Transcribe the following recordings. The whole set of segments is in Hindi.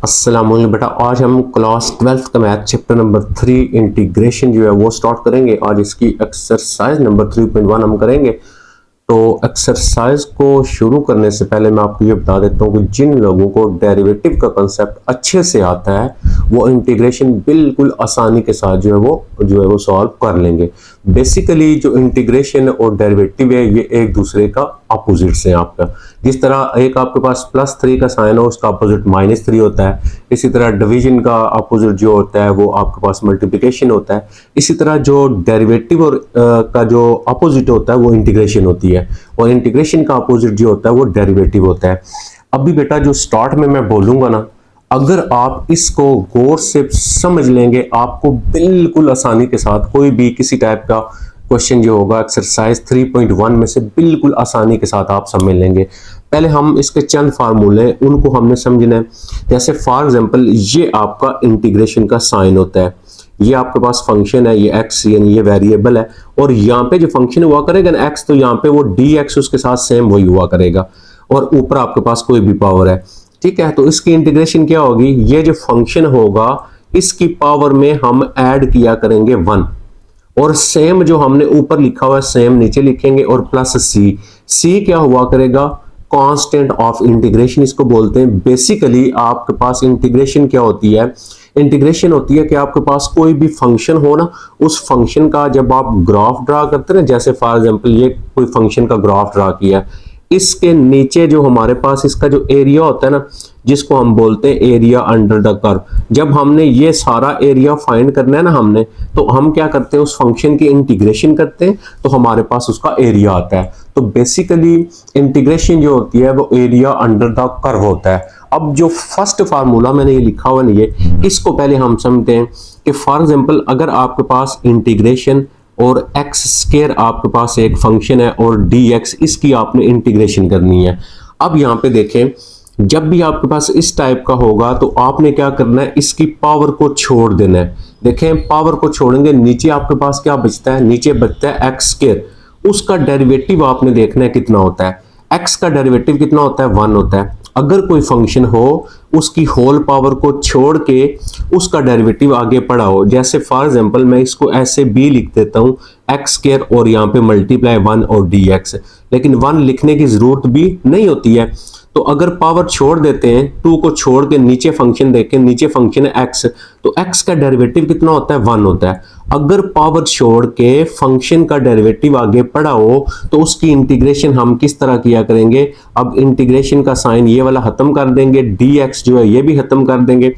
अस्सलाम वालेकुम बेटा, आज हम क्लास 12th का मैथ चैप्टर नंबर 3 इंटीग्रेशन जो है वो स्टार्ट करेंगे। आज इसकी एक्सरसाइज नंबर 3.1 हम करेंगे। तो एक्सरसाइज को शुरू करने से पहले मैं आपको ये बता देता हूँ कि जिन लोगों को डेरिवेटिव का कंसेप्ट अच्छे से आता है वो इंटीग्रेशन बिल्कुल आसानी के साथ जो है वो सॉल्व कर लेंगे। बेसिकली जो इंटीग्रेशन और डेरिवेटिव है ये एक दूसरे का अपोजिट्स है आपका। जिस तरह एक आपके पास +3 का साइन हो उसका अपोजिट -3 होता है, इसी तरह डिवीजन का अपोजिट जो होता है वो आपके पास मल्टीप्लिकेशन होता है। इसी तरह जो डेरिवेटिव और का जो अपोजिट होता है वो इंटीग्रेशन होती है, और इंटीग्रेशन का अपोजिट जो होता है वो डेरिवेटिव होता है। अभी बेटा जो स्टार्ट में मैं बोलूंगा ना, अगर आप इसको गौर से समझ लेंगे आपको बिल्कुल आसानी के साथ कोई भी किसी टाइप का क्वेश्चन जो होगा एक्सरसाइज 3.1 में से बिल्कुल आसानी के साथ आप समझ लेंगे। पहले हम इसके चंद फार्मूले उनको हमने समझना है। जैसे फॉर एग्जांपल ये आपका इंटीग्रेशन का साइन होता है, ये आपके पास फंक्शन है, ये x यानी ये वेरिएबल है, और यहाँ पे जो फंक्शन हुआ करेगा ना x, तो यहाँ पे वो dx उसके साथ सेम वही हुआ करेगा, और ऊपर आपके पास कोई भी पावर है। ठीक है, तो इसकी इंटीग्रेशन क्या होगी, ये जो फंक्शन होगा इसकी पावर में हम ऐड किया करेंगे 1, और सेम जो हमने ऊपर लिखा हुआ है सेम नीचे लिखेंगे, और प्लस सी क्या हुआ करेगा, कांस्टेंट ऑफ इंटीग्रेशन इसको बोलते हैं। बेसिकली आपके पास इंटीग्रेशन क्या होती है, इंटीग्रेशन होती है कि आपके पास कोई भी फंक्शन हो ना, उस फंक्शन का जब आप ग्राफ ड्रा करते हैं, जैसे फॉर एग्जांपल ये कोई फंक्शन का ग्राफ ड्रा किया, इसके नीचे जो हमारे पास इसका जो एरिया होता है ना, जिसको हम बोलते हैं एरिया अंडर द कर्व, जब हमने ये सारा एरिया फाइंड करना है ना हमने, तो हम क्या करते हैं उस फंक्शन की इंटीग्रेशन करते हैं, तो हमारे पास उसका एरिया आता है। तो बेसिकली इंटीग्रेशन जो होती है वो एरिया अंडर द कर्व होता है। अब जो फर्स्ट फार्मूला मैंने ये लिखा हुआ नहीं है, इसको पहले हम समझते हैं कि फॉर एग्जांपल अगर आपके पास इंटीग्रेशन और एक्स स्क्वायर आपके पास एक फंक्शन है और dx इसकी आपने इंटीग्रेशन करनी है। अब यहाँ पे देखें, जब भी आपके पास इस टाइप का होगा तो आपने क्या करना है, इसकी पावर को छोड़ देना है। देखें पावर को छोड़ेंगे, नीचे आपके पास क्या बचता है, नीचे बचता है एक्स स्क्वायर, उसका डेरिवेटिव आपने देखना है कितना होता है। एक्स का डेरिवेटिव कितना होता है, 1 होता है। अगर कोई फंक्शन हो उसकी होल पावर को छोड़ के उसका डेरिवेटिव आगे पढ़ा हो, जैसे फॉर एग्जांपल मैं इसको ऐसे b लिख देता हूं एक्स स्क्वायर और यहाँ पे मल्टीप्लाई 1 और dx, लेकिन 1 लिखने की जरूरत भी नहीं होती है। तो अगर पावर छोड़ देते हैं, 2 को छोड़ के नीचे फंक्शन देखें, नीचे फंक्शन है x, तो x का डेरिवेटिव कितना होता है, 1 होता है। अगर पावर छोड़ के फंक्शन का डेरिवेटिव आगे पढ़ा हो तो उसकी इंटीग्रेशन हम किस तरह किया करेंगे, अब इंटीग्रेशन का साइन ये वाला खत्म कर देंगे, dx जो है ये भी खत्म कर देंगे,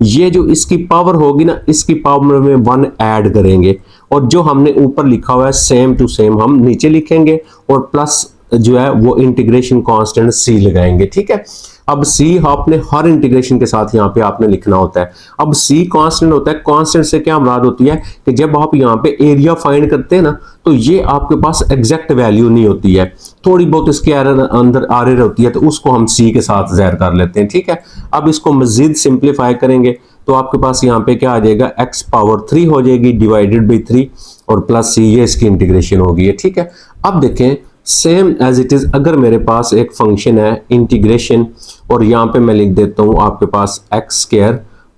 ये जो इसकी पावर होगी ना इसकी पावर में 1 ऐड करेंगे, और जो हमने ऊपर लिखा हुआ है सेम टू सेम हम नीचे लिखेंगे, और प्लस जो है वो इंटीग्रेशन कांस्टेंट c लगाएंगे। ठीक है, अब c आपने हर इंटीग्रेशन के साथ यहाँ पे आपने लिखना होता है। अब c कांस्टेंट होता है, कांस्टेंट से क्या मुराद होती है कि जब आप यहाँ पे एरिया फाइंड करते हैं ना, तो ये आपके पास एग्जैक्ट वैल्यू नहीं होती है, थोड़ी बहुत इसके अंदर एरर होती है, तो उसको हम c के साथ ज़ाहिर कर लेते हैं। ठीक है, अब इसको मजीद सिंप्लीफाई करेंगे तो आपके पास यहाँ पे क्या आ जाएगा, x पावर 3 हो जाएगी डिवाइडेड बाई 3 और प्लस c, ये इसकी इंटीग्रेशन होगी। ठीक है, अब देखें सेम एज इट इज, अगर मेरे पास एक फंक्शन है इंटीग्रेशन, और यहाँ पे मैं लिख देता हूँ आपके पास एक्स स्क्वायर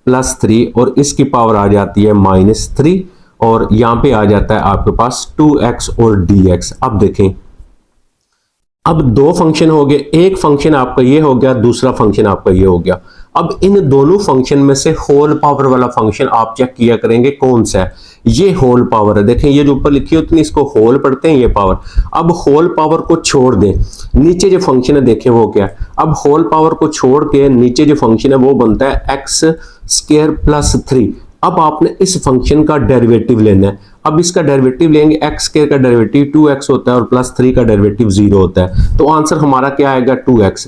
प्लस 3 और इसकी पावर आ जाती है -3, और यहाँ पे आ जाता है आपके पास 2x और dx। अब देखें, अब दो फंक्शन हो गए, एक फंक्शन आपका ये हो गया, दूसरा फंक्शन आपका ये हो गया। अब इन दोनों फंक्शन में से होल पावर वाला फंक्शन आप चेक किया करेंगे कौन सा है, ये होल पावर है। देखें ये जो ऊपर लिखी होती है इसको होल पढ़ते हैं, ये पावर। अब होल पावर को छोड़ दें, नीचे जो फंक्शन है देखें वो क्या है, अब होल पावर को छोड़ के नीचे जो फंक्शन है वो बनता है एक्स स्क्वायर प्लस 3। अब आपने इस फंक्शन का डेरिवेटिव लेना है। अब इसका डेरिवेटिव लेंगे, एक्स स्क्वायर का डेरिवेटिव 2x होता है और प्लस 3 का डेरिवेटिव 0 होता है, तो आंसर हमारा क्या आएगा, 2x।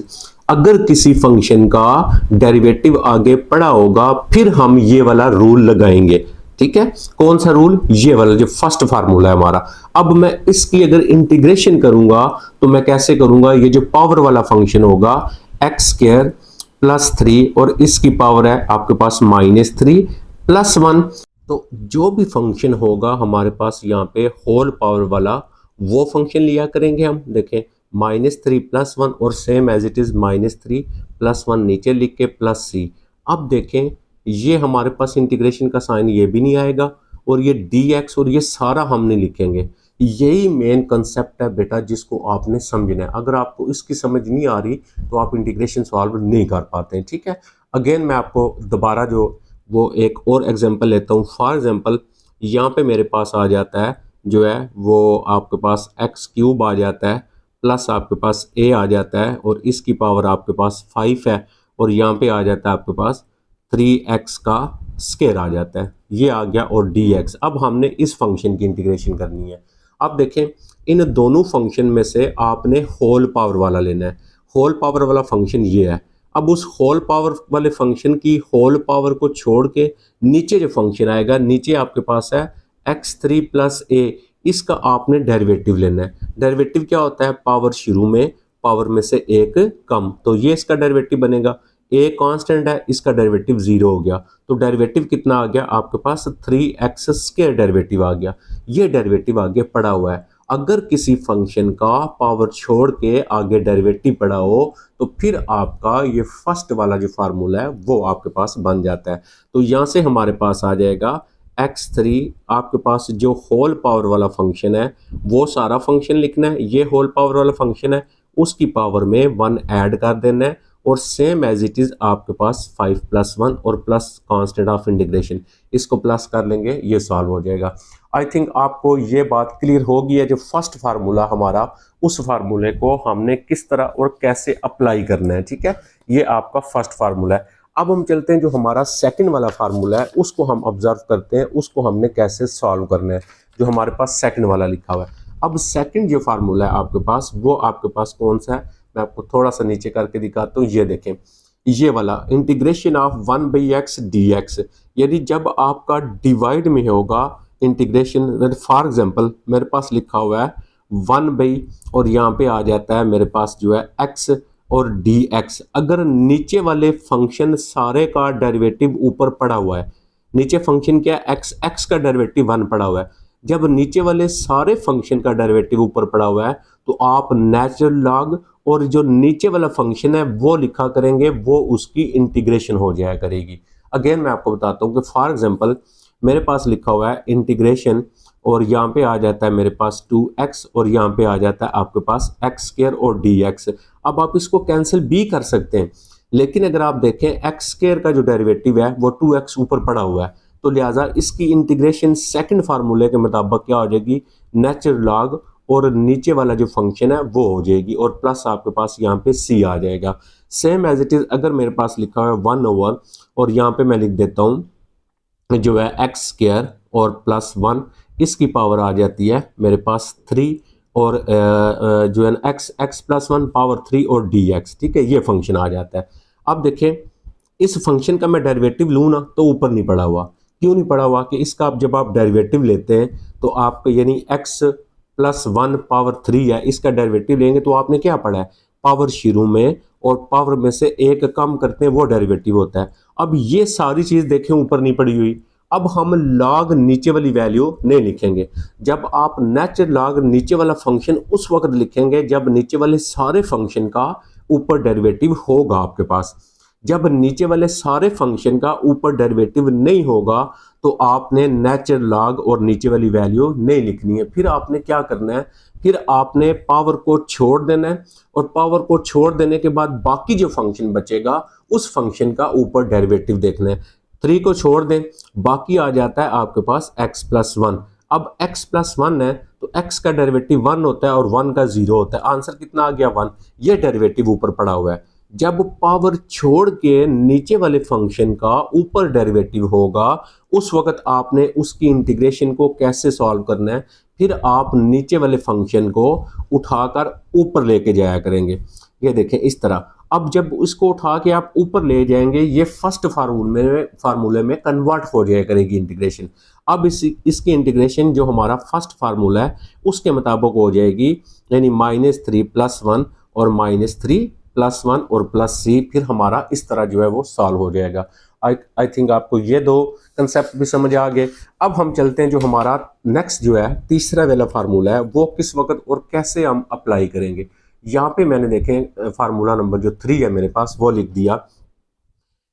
अगर किसी फंक्शन का डेरिवेटिव आगे पड़ा होगा फिर हम ये वाला रूल लगाएंगे। ठीक है, कौन सा रूल, ये वाला जो फर्स्ट फार्मूला है हमारा। अब मैं इसकी अगर इंटीग्रेशन करूंगा तो मैं कैसे करूंगा, ये जो पावर वाला फंक्शन होगा एक्स स्क्वायर प्लस 3 और इसकी पावर है आपके पास -3 प्लस 1, तो जो भी फंक्शन होगा हमारे पास यहाँ पे होल पावर वाला वो फंक्शन लिया करेंगे हम। देखें -3 प्लस 1 और same as it is -3 plus 1 नीचे लिख के प्लस c। अब देखें ये हमारे पास इंटीग्रेशन का साइन ये भी नहीं आएगा और ये dx और ये सारा हम नहीं लिखेंगे। यही मेन कंसेप्ट है बेटा जिसको आपने समझना है। अगर आपको इसकी समझ नहीं आ रही तो आप इंटीग्रेशन सॉल्व नहीं कर पाते हैं, ठीक है। अगेन मैं आपको दोबारा जो वो एक और एग्जांपल लेता हूँ। फॉर एग्जांपल यहाँ पे मेरे पास आ जाता है जो है वो आपके पास एक्स क्यूब आ जाता है प्लस आपके पास ए आ जाता है और इसकी पावर आपके पास 5 है और यहाँ पे आ जाता है आपके पास 3x का स्केयर आ जाता है, ये आ गया और dx। अब हमने इस फंक्शन की इंटीग्रेशन करनी है। अब देखें इन दोनों फंक्शन में से आपने होल पावर वाला लेना है। होल पावर वाला फंक्शन ये है। अब उस होल पावर वाले फंक्शन की होल पावर को छोड़ के नीचे जो फंक्शन आएगा, नीचे आपके पास है x3 प्लस ए, इसका आपने डेरिवेटिव लेना है। डेरिवेटिव क्या होता है? पावर शुरू में, पावर में से एक कम, तो ये इसका डेरिवेटिव बनेगा। ए कांस्टेंट है, इसका डेरिवेटिव 0 हो गया, तो डेरिवेटिव कितना आ गया आपके पास? 3x स्क्वायर डेरिवेटिव आ गया। ये डेरिवेटिव आगे पड़ा हुआ है। अगर किसी फंक्शन का पावर छोड़ के आगे डेरिवेटिव पड़ा हो तो फिर आपका ये फर्स्ट वाला जो फार्मूला है वो आपके पास बन जाता है। तो यहाँ से हमारे पास आ जाएगा x3, आपके पास जो होल पावर वाला फंक्शन है वो सारा फंक्शन लिखना है। ये होल पावर वाला फंक्शन है, उसकी पावर में 1 ऐड कर देना है और सेम एज इट इज आपके पास 5 प्लस 1 और प्लस कांस्टेंट ऑफ इंटीग्रेशन, इसको प्लस कर लेंगे, ये सॉल्व हो जाएगा। आई थिंक आपको ये बात क्लियर होगी है जो फर्स्ट फार्मूला हमारा, उस फार्मूले को हमने किस तरह और कैसे अप्लाई करना है, ठीक है। ये आपका फर्स्ट फार्मूला है। अब हम चलते हैं जो हमारा सेकंड वाला फार्मूला है उसको हम ऑब्जर्व करते हैं, उसको हमने कैसे सॉल्व करना है, जो हमारे पास सेकंड वाला लिखा हुआ है। अब सेकंड जो फार्मूला है आपके पास, वो आपके पास कौन सा है? मैं आपको थोड़ा सा नीचे करके दिखाता हूँ। ये देखें, ये वाला इंटीग्रेशन ऑफ 1/x dx। यदि जब आपका डिवाइड में होगा इंटीग्रेशन, फॉर एग्जांपल मेरे पास लिखा हुआ है 1 और यहाँ पे आ जाता है मेरे पास जो है x और dx। अगर नीचे वाले फंक्शन सारे का डेरिवेटिव ऊपर पड़ा हुआ है, नीचे फंक्शन क्या है? x का डेरिवेटिव 1 पड़ा हुआ है। जब नीचे वाले सारे फंक्शन का डेरिवेटिव ऊपर पड़ा हुआ है तो आप नेचुरल लॉग और जो नीचे वाला फंक्शन है वो लिखा करेंगे, वो उसकी इंटीग्रेशन हो जाया करेगी। अगेन मैं आपको बताता हूँ कि फॉर एग्जांपल मेरे पास लिखा हुआ है इंटीग्रेशन और यहाँ पे आ जाता है मेरे पास 2x और यहाँ पे आ जाता है आपके पास x स्क्वायर और dx। अब आप इसको कैंसिल भी कर सकते हैं, लेकिन अगर आप देखें x स्क्वायर का जो डेरिवेटिव है वो 2x ऊपर पड़ा हुआ है, तो लिहाजा इसकी इंटीग्रेशन सेकंड फार्मूले के मुताबिक क्या हो जाएगी? नेचुरल लॉग और नीचे वाला जो फंक्शन है वो हो जाएगी और प्लस आपके पास यहाँ पे c आ जाएगा। सेम एज इट इज अगर मेरे पास लिखा हुआ है 1 ओवर और यहाँ पे मैं लिख देता हूँ जो है एक्स स्क्वायर और प्लस 1, इसकी पावर आ जाती है मेरे पास 3 और जो है एक्स प्लस 1 पावर 3 और dx, ठीक है, ये फंक्शन आ जाता है। अब देखें इस फंक्शन का मैं डेरिवेटिव लूँ ना तो ऊपर नहीं पड़ा हुआ। क्यों नहीं पड़ा हुआ? कि इसका जब आप डेरिवेटिव लेते हैं तो आपको यानी x प्लस 1 पावर 3 है, इसका डेरिवेटिव लेंगे तो आपने क्या पढ़ा है? पावर शुरू में और पावर में से एक कम करते हैं, वो डेरिवेटिव होता है। अब ये सारी चीज देखें ऊपर नहीं पड़ी हुई। अब हम लॉग नीचे वाली वैल्यू नहीं लिखेंगे। जब आप नेचुरल लॉग नीचे वाला फंक्शन उस वक्त लिखेंगे जब नीचे वाले सारे फंक्शन का ऊपर डेरिवेटिव होगा आपके पास। जब नीचे वाले सारे फंक्शन का ऊपर डेरिवेटिव नहीं होगा तो आपने नेचुरल लॉग और नीचे वाली वैल्यू नहीं लिखनी है। फिर आपने क्या करना है? फिर आपने पावर को छोड़ देना है और पावर को छोड़ देने के बाद बाकी जो फंक्शन बचेगा उस फंक्शन का ऊपर डेरिवेटिव देखना है। 3 को छोड़ दें, बाकी आ जाता है आपके पास x प्लस 1। अब x प्लस 1 है तो x का डेरिवेटिव 1 होता है और 1 का 0 होता है। आंसर कितना आ गया? 1। ये डेरिवेटिव ऊपर पड़ा हुआ है। जब पावर छोड़ के नीचे वाले फंक्शन का ऊपर डेरिवेटिव होगा उस वक्त आपने उसकी इंटीग्रेशन को कैसे सॉल्व करना है? फिर आप नीचे वाले फंक्शन को उठाकर ऊपर लेके जाया करेंगे। ये देखें इस तरह। अब जब इसको उठा के आप ऊपर ले जाएंगे ये फर्स्ट फार्मूले में कन्वर्ट हो जाया करेगी इंटीग्रेशन। अब इसकी इंटीग्रेशन जो हमारा फर्स्ट फार्मूला है उसके मुताबिक हो जाएगी, यानी -3 प्लस 1 और -3 प्लस 1 और प्लस c, फिर हमारा इस तरह जो है वो सॉल्व हो जाएगा। आई थिंक आपको ये दो कंसेप्ट भी समझ आ गए। अब हम चलते हैं जो हमारा नेक्स्ट जो है तीसरा वाला फार्मूला है वो किस वक्त और कैसे हम अप्लाई करेंगे। यहाँ पे मैंने देखें फार्मूला नंबर जो 3 है मेरे पास वो लिख दिया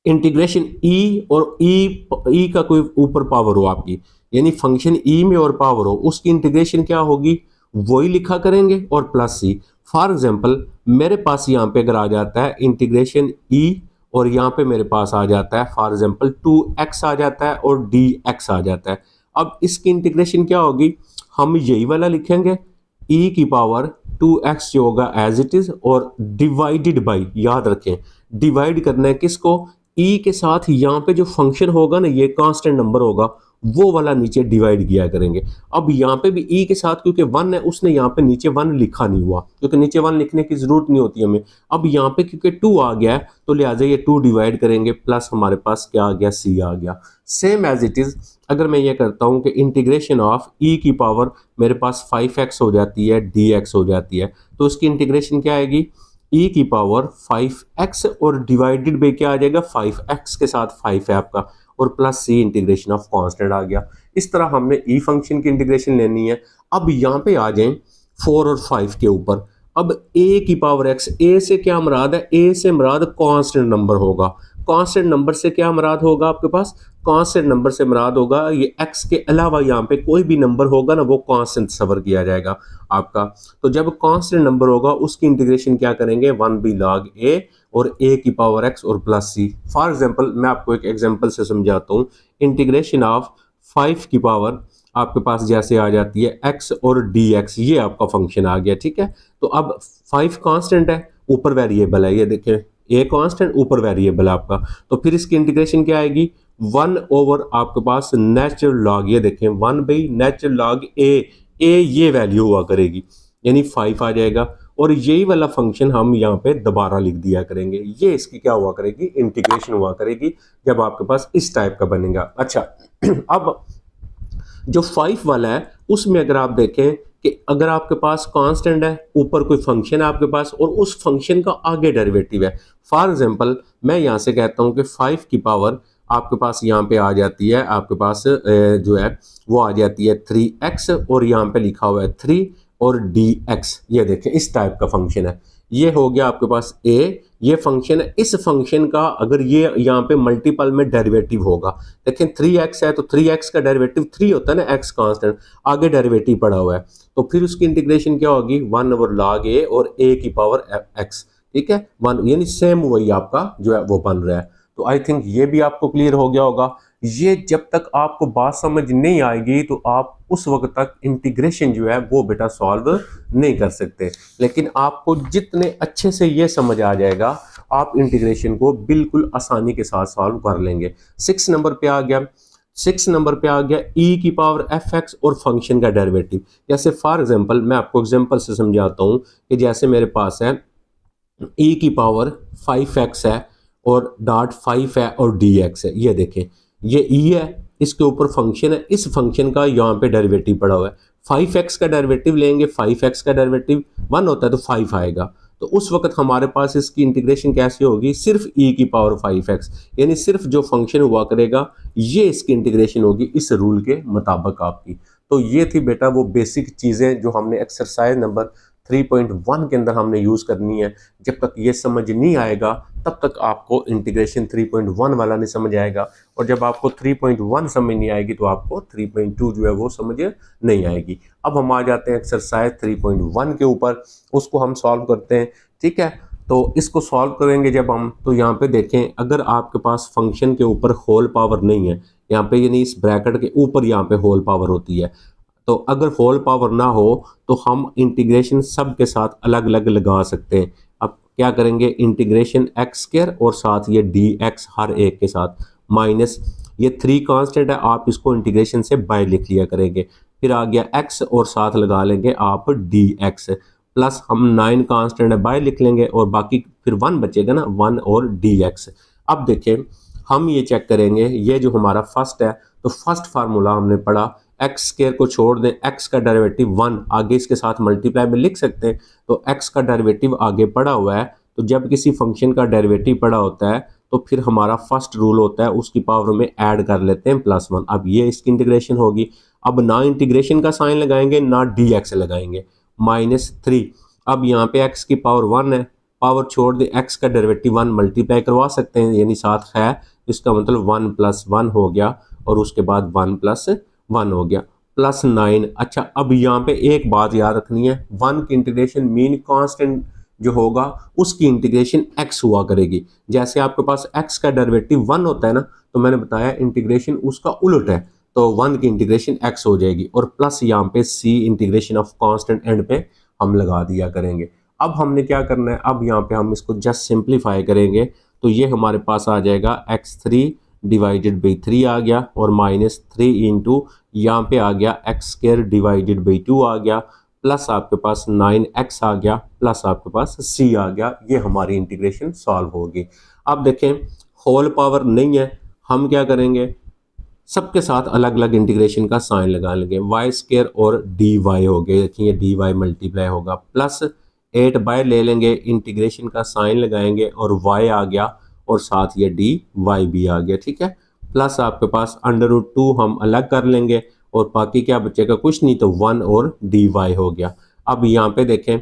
इंटीग्रेशन ई और ई का कोई ऊपर पावर हो आपकी, यानी फंक्शन ई में और पावर हो, उसकी इंटीग्रेशन क्या होगी, वही लिखा करेंगे और प्लस सी। फॉर एग्जांपल मेरे पास यहाँ पे अगर आ जाता है इंटीग्रेशन ई और यहाँ पे मेरे पास आ जाता है फॉर एग्जांपल 2x आ जाता है और dx आ जाता है। अब इसकी इंटीग्रेशन क्या होगी, हम यही वाला लिखेंगे e की पावर 2x जो होगा एज इट इज और डिवाइडेड बाई, याद रखें डिवाइड करना है किसको, e के साथ यहाँ पे जो फंक्शन होगा ना ये कांस्टेंट नंबर होगा वो वाला नीचे डिवाइड किया करेंगे। अब यहाँ पे भी e के साथ क्योंकि 1 है उसने यहाँ पे नीचे 1 लिखा नहीं हुआ क्योंकि नीचे 1 लिखने की जरूरत नहीं होती हमें। अब यहाँ पे क्योंकि 2 आ गया है तो लिहाजा ये 2 डिवाइड करेंगे प्लस हमारे पास क्या आ गया, c आ गया। सेम एज इट इज अगर मैं ये करता हूँ कि इंटीग्रेशन ऑफ e की पावर मेरे पास 5x हो जाती है dx हो जाती है, तो उसकी इंटीग्रेशन क्या आएगी, e की पावर 5x और डिवाइडेड बाई क्या आ जाएगा 5x के साथ 5 है आपका और plus C integration of constant आ गया। इस तरह हमने ई फंक्शन की इंटीग्रेशन लेनी है। अब यहाँ पे आ जाएं 4 और 5 के ऊपर। अब ए की पावर एक्स, ए से क्या मुराद है, ए से मुराद कांस्टेंट नंबर होगा। कांस्टेंट नंबर से क्या मुराद होगा आपके पास, कांस्टेंट नंबर से मुराद होगा ये एक्स के अलावा यहाँ पे कोई भी नंबर होगा ना वो कांस्टेंट सबर किया जाएगा आपका। तो जब कांस्टेंट नंबर होगा उसकी इंटीग्रेशन क्या करेंगे, 1 बी लॉग ए और ए की पावर एक्स और प्लस सी। फॉर एग्जांपल मैं आपको एक एग्जांपल से समझाता हूँ। इंटीग्रेशन ऑफ 5 की पावर आपके पास जैसे आ जाती है x और dx, ये आपका फंक्शन आ गया, ठीक है। तो अब 5 कांस्टेंट है, ऊपर वेरिएबल है, ये देखें a कांस्टेंट ऊपर वेरिएबल है आपका, तो फिर इसकी इंटीग्रेशन क्या आएगी 1 ओवर आपके पास नेचुरल लॉग, ये देखें 1 बाई नेचुरल लॉग a ये वैल्यू हुआ करेगी यानी 5 आ जाएगा और यही वाला फंक्शन हम यहाँ पे दोबारा लिख दिया करेंगे, ये इसकी क्या हुआ करेगी, इंटीग्रेशन हुआ करेगी जब आपके पास इस टाइप का बनेगा। अच्छा अब जो 5 वाला है उसमें अगर आप देखें कि अगर आपके पास कांस्टेंट है, ऊपर कोई फंक्शन है आपके पास और उस फंक्शन का आगे डेरिवेटिव है। फॉर एग्जांपल मैं यहाँ से कहता हूँ कि 5 की पावर आपके पास यहाँ पे आ जाती है, आपके पास जो है वो आ जाती है 3x और यहाँ पे लिखा हुआ है 3 और dx, ये देखें इस टाइप का फंक्शन है। ये हो गया आपके पास a, ये फंक्शन है। इस फंक्शन का अगर ये यहाँ पे मल्टीपल में डेरिवेटिव होगा, देखें 3x है तो 3x का डेरिवेटिव 3 होता है ना, x कांस्टेंट आगे डेरिवेटिव पड़ा हुआ है, तो फिर उसकी इंटीग्रेशन क्या होगी 1 ओवर लॉग a और a की पावर x, ठीक है 1, यानी सेम वही आपका जो है वो बन रहा है। तो आई थिंक ये भी आपको क्लियर हो गया होगा। ये जब तक आपको बात समझ नहीं आएगी तो आप उस वक्त तक इंटीग्रेशन जो है वो बेटा सॉल्व नहीं कर सकते, लेकिन आपको जितने अच्छे से ये समझ आ जाएगा आप इंटीग्रेशन को बिल्कुल आसानी के साथ सॉल्व कर लेंगे। 6 नंबर पे आ गया, 6 नंबर पे आ गया e की पावर fx और फंक्शन का डेरिवेटिव। जैसे फॉर एग्जांपल मैं आपको एग्जांपल से समझाता हूँ कि जैसे मेरे पास है e की पावर 5x है और डॉट 5 है और dx है, ये देखें ये e है, इसके ऊपर फंक्शन है, इस फंक्शन का यहाँ पे डेरिवेटिव पड़ा हुआ है। 5x का डेरिवेटिव लेंगे, 5x का डेरिवेटिव 1 होता है तो 5 आएगा, तो उस वक्त हमारे पास इसकी इंटीग्रेशन कैसे होगी, सिर्फ e की पावर 5x, यानी सिर्फ जो फंक्शन हुआ करेगा ये इसकी इंटीग्रेशन होगी इस रूल के मुताबिक आपकी। तो ये थी बेटा वो बेसिक चीज़ें जो हमने एक्सरसाइज नंबर 3.1 के अंदर हमने यूज़ करनी है। जब तक ये समझ नहीं आएगा तब तक आपको इंटीग्रेशन 3.1 वाला नहीं समझ आएगा, और जब आपको 3.1 समझ नहीं आएगी तो आपको 3.2 जो है वो समझ नहीं आएगी। अब हम आ जाते हैं एक्सरसाइज 3.1 के ऊपर, उसको हम सॉल्व करते हैं, ठीक है। तो इसको सॉल्व करेंगे जब हम, तो यहाँ पे देखें अगर आपके पास फंक्शन के ऊपर होल पावर नहीं है यहाँ पे, यानी इस ब्रैकेट के ऊपर यहाँ पे होल पावर होती है, तो अगर होल पावर ना हो तो हम इंटीग्रेशन सब के साथ अलग अलग लगा सकते हैं। अब क्या करेंगे, इंटीग्रेशन एक्स स्क्वायर और साथ ये डी एक्स हर एक के साथ माइनस ये 3 कांस्टेंट है, आप इसको इंटीग्रेशन से बाय लिख लिया करेंगे, फिर आ गया एक्स और साथ लगा लेंगे आप डी एक्स प्लस हम 9 कांस्टेंट है बाय लिख लेंगे और बाकी फिर 1 बचेगा ना 1 और डी एक्स। अब देखें हम ये चेक करेंगे, ये जो हमारा फर्स्ट है तो फर्स्ट फार्मूला हमने पढ़ा एक्स स्क्वायर को छोड़ दें, एक्स का डेरिवेटिव 1 आगे इसके साथ मल्टीप्लाई में लिख सकते हैं, तो एक्स का डेरिवेटिव आगे पड़ा हुआ है, तो जब किसी फंक्शन का डेरिवेटिव पड़ा होता है तो फिर हमारा फर्स्ट रूल होता है उसकी पावर में ऐड कर लेते हैं +1। अब ये इसकी इंटीग्रेशन होगी, अब ना इंटीग्रेशन का साइन लगाएंगे ना डी एक्स लगाएंगे, -3। अब यहाँ पे एक्स की पावर 1 है पावर छोड़ दे, एक्स का डेरिवेटिव 1 मल्टीप्लाई करवा सकते हैं, यानी साथ है, इसका मतलब 1 + 1 हो गया और उसके बाद 1 + 1 हो गया +9। अच्छा, अब यहाँ पे एक बात याद रखनी है, 1 की इंटीग्रेशन मीन कांस्टेंट जो होगा उसकी इंटीग्रेशन x हुआ करेगी। जैसे आपके पास x का डेरिवेटिव 1 होता है ना, तो मैंने बताया इंटीग्रेशन उसका उलट है, तो 1 की इंटीग्रेशन x हो जाएगी और प्लस यहाँ पे c integration of constant and पे हम लगा दिया करेंगे। अब हमने क्या करना है, अब यहाँ पे हम इसको जस्ट सिंप्लीफाई करेंगे, तो ये हमारे पास आ जाएगा x3 डिवाइडेड बाई 3 आ गया और -3 इंटू यहाँ पे आ गया x² डिवाइडेड बाई 2 आ गया, प्लस आपके पास 9x आ गया, प्लस आपके पास c आ गया। ये हमारी इंटीग्रेशन सॉल्व होगी। अब देखें होल पावर नहीं है, हम क्या करेंगे, सबके साथ अलग अलग इंटीग्रेशन का साइन लगा लेंगे। y² और dy हो गए, देखिए dy मल्टीप्लाई होगा, प्लस 8 ले लेंगे, इंटीग्रेशन का साइन लगाएंगे और y आ गया और साथ ये dy भी आ गया, ठीक है। प्लस आपके पास √2 हम अलग कर लेंगे और बाकी क्या बचेगा, कुछ नहीं, तो 1 और dy हो गया। अब यहाँ पे देखें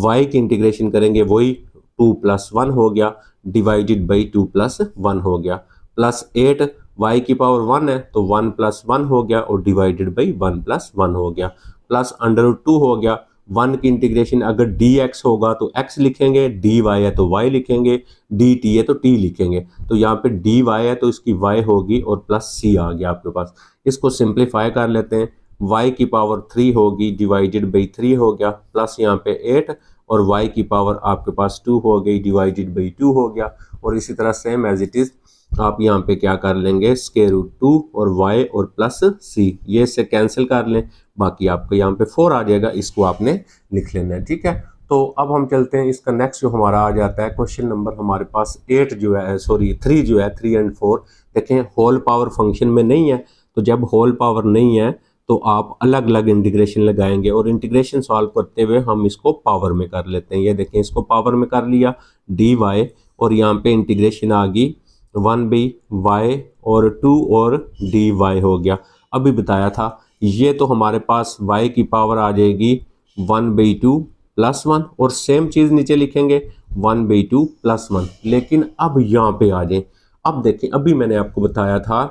y की इंटीग्रेशन करेंगे, वही 2 + 1 हो गया डिवाइडेड बाई 2 + 1 हो गया, प्लस 8 y की पावर 1 है तो 1 + 1 हो गया और डिवाइडेड बाई 1 + 1 हो गया, प्लस √2 हो गया। 1 की इंटीग्रेशन अगर dx होगा तो x लिखेंगे, dy है तो y लिखेंगे, dt है तो t लिखेंगे, तो यहाँ पे dy है तो इसकी y होगी और प्लस c आ गया आपके पास। इसको सिंप्लीफाई कर लेते हैं, y की पावर 3 होगी डिवाइडेड बाई 3 हो गया, प्लस यहाँ पे 8 और y की पावर आपके पास 2 हो गई डिवाइडेड बाई 2 हो गया, और इसी तरह सेम एज इट इज आप यहाँ पे क्या कर लेंगे, √2 और y और प्लस c, ये से कैंसिल कर लें, बाकी आपको यहाँ पे 4 आ जाएगा, इसको आपने लिख लेना है, ठीक है। तो अब हम चलते हैं, इसका नेक्स्ट जो हमारा आ जाता है क्वेश्चन नंबर हमारे पास 8 जो है, सॉरी 3 जो है, 3 और 4 देखें होल पावर फंक्शन में नहीं है, तो जब होल पावर नहीं है तो आप अलग अलग इंटीग्रेशन लगाएंगे और इंटीग्रेशन सॉल्व करते हुए हम इसको पावर में कर लेते हैं। ये देखें इसको पावर में कर लिया dy और यहाँ पे इंटीग्रेशन आ गई 1/y और 2 और dy हो गया। अभी बताया था ये तो हमारे पास y की पावर आ जाएगी 1/2 + 1 और सेम चीज़ नीचे लिखेंगे 1/2 + 1। लेकिन अब यहाँ पे आ जाए, अब देखें अभी मैंने आपको बताया था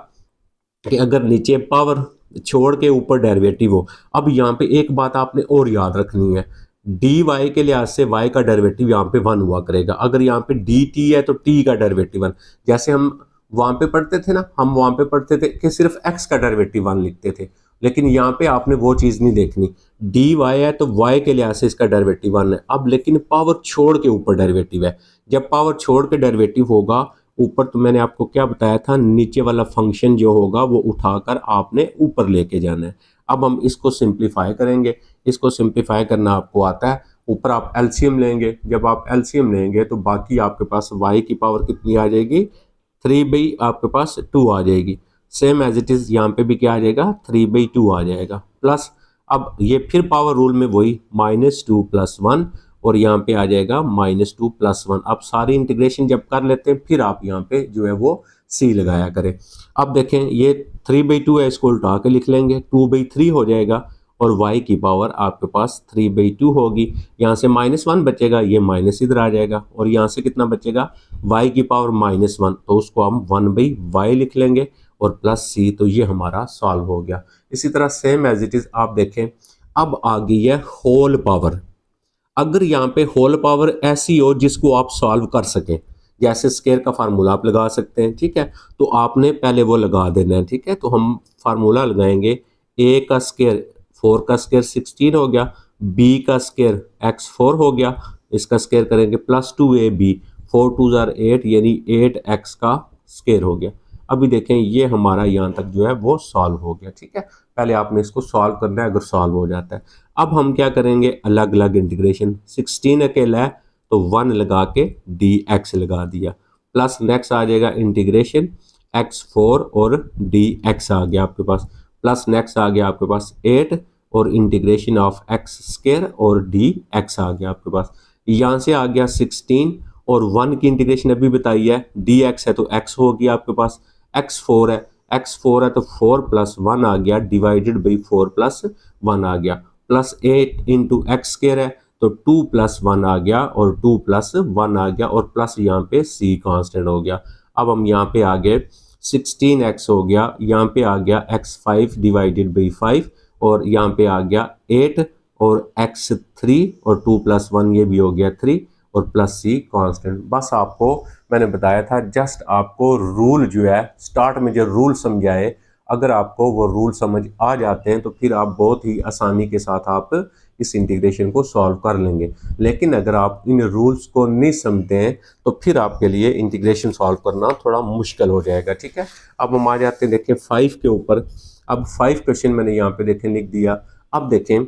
कि अगर नीचे पावर छोड़ के ऊपर डेरिवेटिव हो, अब यहाँ पे एक बात आपने और याद रखनी है, dy के लिहाज से y का डेरिवेटिव यहाँ पे 1 हुआ करेगा, अगर यहाँ पे dt है तो t का डेरिवेटिव 1। जैसे हम वहाँ पे पढ़ते थे ना, हम वहाँ पे पढ़ते थे कि सिर्फ x का डेरिवेटिव 1 लिखते थे, लेकिन यहाँ पे आपने वो चीज़ नहीं देखनी, dy है तो y के लिहाज से इसका डेरिवेटिव 1 है। अब लेकिन पावर छोड़ के ऊपर डेरिवेटिव है, जब पावर छोड़ के डेरिवेटिव होगा ऊपर, तो मैंने आपको क्या बताया था, नीचे वाला फंक्शन जो होगा वो उठाकर आपने ऊपर लेके जाना है। अब हम इसको सिंप्लीफाई करेंगे, इसको सिंप्लीफाई करना आपको आता है, ऊपर आप एलसीएम लेंगे, जब आप एलसीएम लेंगे तो बाकी आपके पास y की पावर कितनी आ जाएगी, 3 आपके पास 2 आ जाएगी, सेम एज इट इज यहाँ पे भी क्या आ जाएगा 3/2 आ जाएगा, प्लस अब ये फिर पावर रूल में वही -2 + 1 और यहाँ पे आ जाएगा -2 + 1। अब सारी इंटीग्रेशन जब कर लेते हैं फिर आप यहाँ पे जो है वो c लगाया करें। अब देखें ये 3/2 है, इसको उल्टा के लिख लेंगे, 2/3 हो जाएगा और y की पावर आपके पास 3/2 होगी, यहाँ से -1 बचेगा, ये माइनस इधर आ जाएगा और यहाँ से कितना बचेगा y की पावर -1, तो उसको हम 1/y लिख लेंगे और प्लस c, तो ये हमारा सॉल्व हो गया। इसी तरह सेम एज इट इज आप देखें, अब आ गई है होल पावर। अगर यहाँ पे होल पावर ऐसी हो जिसको आप सॉल्व कर सकें, जैसे स्केयर का फार्मूला आप लगा सकते हैं, ठीक है, तो आपने पहले वो लगा देना है, ठीक है। तो हम फार्मूला लगाएंगे, a का स्केयर 4 का स्केयर 16 हो गया, b का स्केयर x4 हो गया, इसका स्केयर करेंगे +2ab, 4 2 8 यानी 8x का स्केयर हो गया। अभी देखें ये हमारा यहाँ तक जो है वो सॉल्व हो गया, ठीक है। पहले आपने इसको सॉल्व करना है, अगर सॉल्व हो जाता है। अब हम क्या करेंगे, अलग अलग इंटीग्रेशन, 16 अकेला है तो 1 लगा के dx लगा दिया, प्लस नेक्स्ट आ जाएगा इंटीग्रेशन x4 और dx आ गया आपके पास, प्लस नेक्स्ट आ गया आपके पास 8 और इंटीग्रेशन ऑफ x² और dx आ गया आपके पास। यहाँ से आ गया 16 और 1 की इंटीग्रेशन अभी बताई है, dx है तो x हो गया आपके पास, x4 है तो 4 + 1 आ गया डिवाइडेड बाई 4 + 1 आ गया, प्लस 8 इंटू x² है तो 2 प्लस 1 आ गया और 2 प्लस 1 आ गया और प्लस यहाँ पे c कांस्टेंट हो गया। अब हम यहाँ पे आ गए 16x हो गया, यहाँ पे आ गया x5 डिवाइडेड बाई 5 और यहाँ पे आ गया 8 और x3 और 2 प्लस 1 ये भी हो गया 3 और प्लस c कांस्टेंट। बस आपको मैंने बताया था, जस्ट आपको रूल जो है स्टार्ट में जो रूल समझाए, अगर आपको वो रूल समझ आ जाते हैं तो फिर आप बहुत ही आसानी के साथ आप इस इंटीग्रेशन को सॉल्व कर लेंगे। लेकिन अगर आप इन रूल्स को नहीं समझते हैं तो फिर आपके लिए इंटीग्रेशन सॉल्व करना थोड़ा मुश्किल हो जाएगा। ठीक है, अब हम आ जाते हैं देखें 5 के ऊपर। अब 5 क्वेश्चन मैंने यहाँ पे देखें लिख दिया। अब देखें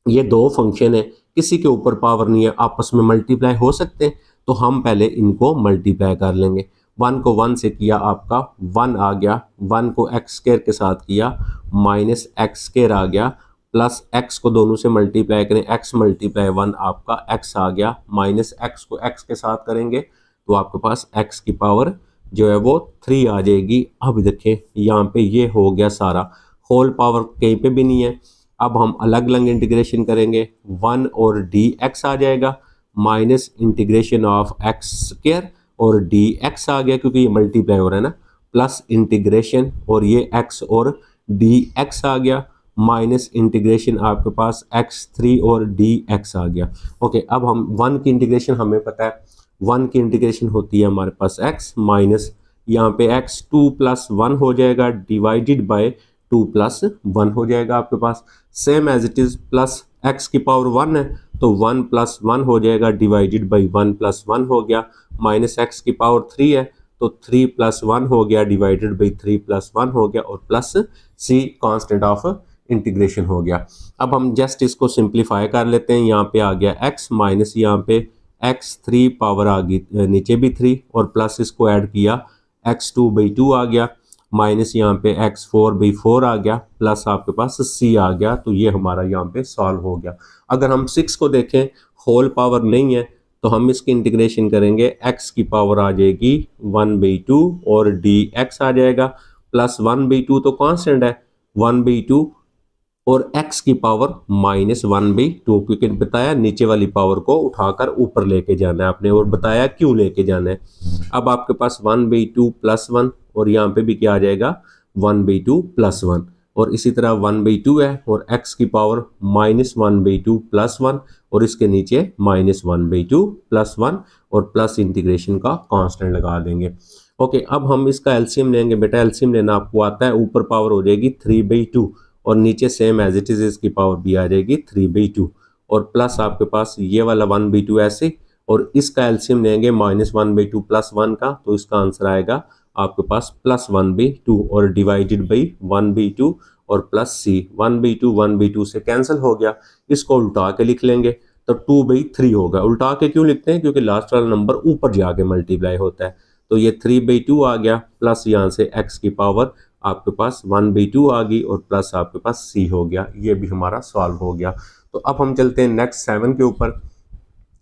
ये दो फंक्शन है, किसी के ऊपर पावर नहीं है, आपस में मल्टीप्लाई हो सकते हैं, तो हम पहले इनको मल्टीप्लाई कर लेंगे। 1 को 1 से किया आपका 1 आ गया, 1 को एक्स स्क्वायर के साथ किया माइनस एक्स स्क्वायर आ गया, प्लस एक्स को दोनों से मल्टीप्लाई करें, एक्स मल्टीप्लाई 1 आपका एक्स आ गया, माइनस एक्स को एक्स के साथ करेंगे तो आपके पास एक्स की पावर जो है वो 3 आ जाएगी। अब देखें यहाँ पे ये हो गया सारा, होल पावर कहीं पे भी नहीं है। अब हम अलग अलग इंटीग्रेशन करेंगे, 1 और डी एक्स आ जाएगा minus integration of x square और डी एक्स आ गया क्योंकि ये मल्टीप्लाई हो रहा है ना, प्लस इंटीग्रेशन और ये एक्स और डी एक्स आ गया माइनस इंटीग्रेशन आपके पास x3 और dx आ गया। ओके, अब हम 1 की इंटीग्रेशन हमें पता है, 1 की इंटीग्रेशन होती है हमारे पास x माइनस यहाँ पे x 2 प्लस 1 हो जाएगा डिवाइडेड बाय 2 प्लस 1 हो जाएगा आपके पास, same as it is plus x की पावर 1 है तो 1 प्लस 1 हो जाएगा डिवाइडेड बाई 1 प्लस 1 हो गया, माइनस x की पावर 3 है तो 3 प्लस 1 हो गया डिवाइडेड बाई 3 प्लस 1 हो गया और plus c constant of integration हो गया। अब हम जस्ट इसको सिंप्लीफाई कर लेते हैं, यहाँ पे आ गया x माइनस यहाँ पे x3 पावर आ गई नीचे भी 3 और प्लस इसको ऐड किया x2 बाई 2 आ गया माइनस यहाँ पे x4 बाई 4 आ गया प्लस आपके पास c आ गया। तो ये हमारा यहाँ पे सॉल्व हो गया। अगर हम 6 को देखें, होल पावर नहीं है तो हम इसकी इंटीग्रेशन करेंगे, x की पावर आ जाएगी 1 बाई 2 और dx आ जाएगा प्लस 1 बाई 2 तो कांस्टेंट है 1 बाई 2 और x की पावर माइनस 1 बाई 2 क्योंकि बताया नीचे वाली पावर को उठाकर ऊपर लेके जाना है आपने और बताया क्यों लेके जाना है। अब आपके पास 1 बाई 2 प्लस 1 और यहाँ पे भी क्या आ जाएगा 1 बाई 2 प्लस 1 और इसी तरह 1 बाई 2 है और x की पावर माइनस 1 बाई 2 प्लस 1 और इसके नीचे माइनस 1 बाई 2 प्लस 1 और प्लस इंटीग्रेशन का कांस्टेंट लगा देंगे। ओके, अब हम इसका एलसीएम लेंगे। बेटा एलसीएम लेना आपको आता है, ऊपर पावर हो जाएगी 3 बाई 2 और नीचे सेम एज इट इज इसकी पावर भी आ जाएगी 3 बाई 2 और प्लस आपके पास ये वाला 1 बाई 2 ऐसे और इसका एलसीएम लेंगे माइनस 1 बाई 2 प्लस 1 का तो इसका आंसर आएगा आपके पास प्लस 1 बाई 2 और डिवाइडेड बाई 1 बाई 2 और प्लस सी 1 बाई 2 1 बाई 2 से कैंसिल हो गया। इसको उल्टा के लिख लेंगे तो 2 बाई 3 होगा। उल्टा के क्यों लिखते हैं, क्योंकि लास्ट वाला नंबर ऊपर जाके मल्टीप्लाई होता है तो ये 3 बाई 2 आ गया प्लस यहाँ से x की पावर आपके पास 1 बाई 2 आ गई और प्लस आपके पास c हो गया। ये भी हमारा सॉल्व हो गया। तो अब हम चलते हैं नेक्स्ट 7 के ऊपर।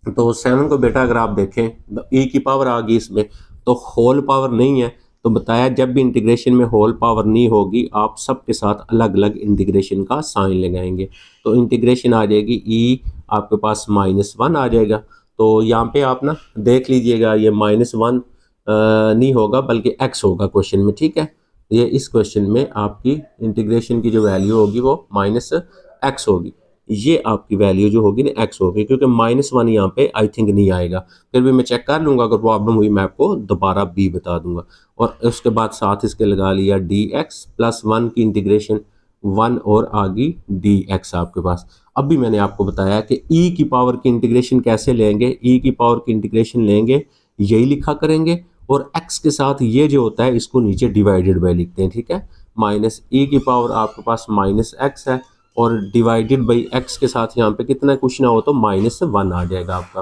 तो 7 को बेटा अगर आप देखें e की पावर आ गई इसमें तो होल पावर नहीं है तो बताया जब भी इंटीग्रेशन में होल पावर नहीं होगी आप सबके साथ अलग अलग इंटीग्रेशन का साइन लगाएंगे तो इंटीग्रेशन आ जाएगी e आपके पास -1 आ जाएगा। तो यहाँ पे आप ना देख लीजिएगा ये -1 नहीं होगा बल्कि x होगा क्वेश्चन में। ठीक है, ये इस क्वेश्चन में आपकी इंटीग्रेशन की जो वैल्यू होगी वो -x होगी, ये आपकी वैल्यू जो होगी ना x होगी क्योंकि -1 यहाँ पे आई थिंक नहीं आएगा, फिर भी मैं चेक कर लूँगा, अगर प्रॉब्लम हुई मैं आपको दोबारा भी बता दूंगा। और उसके बाद साथ इसके लगा लिया dx प्लस 1 की इंटीग्रेशन 1 और आ गई dx आपके पास। अब भी मैंने आपको बताया कि e की पावर की इंटीग्रेशन कैसे लेंगे, e की पावर की इंटीग्रेशन लेंगे यही लिखा करेंगे और x के साथ ये जो होता है इसको नीचे डिवाइडेड बाय लिखते हैं। ठीक है, माइनस e की पावर आपके पास -x है और डिवाइडेड बाई x के साथ यहाँ पे कितना कुछ ना हो तो -1 आ जाएगा आपका,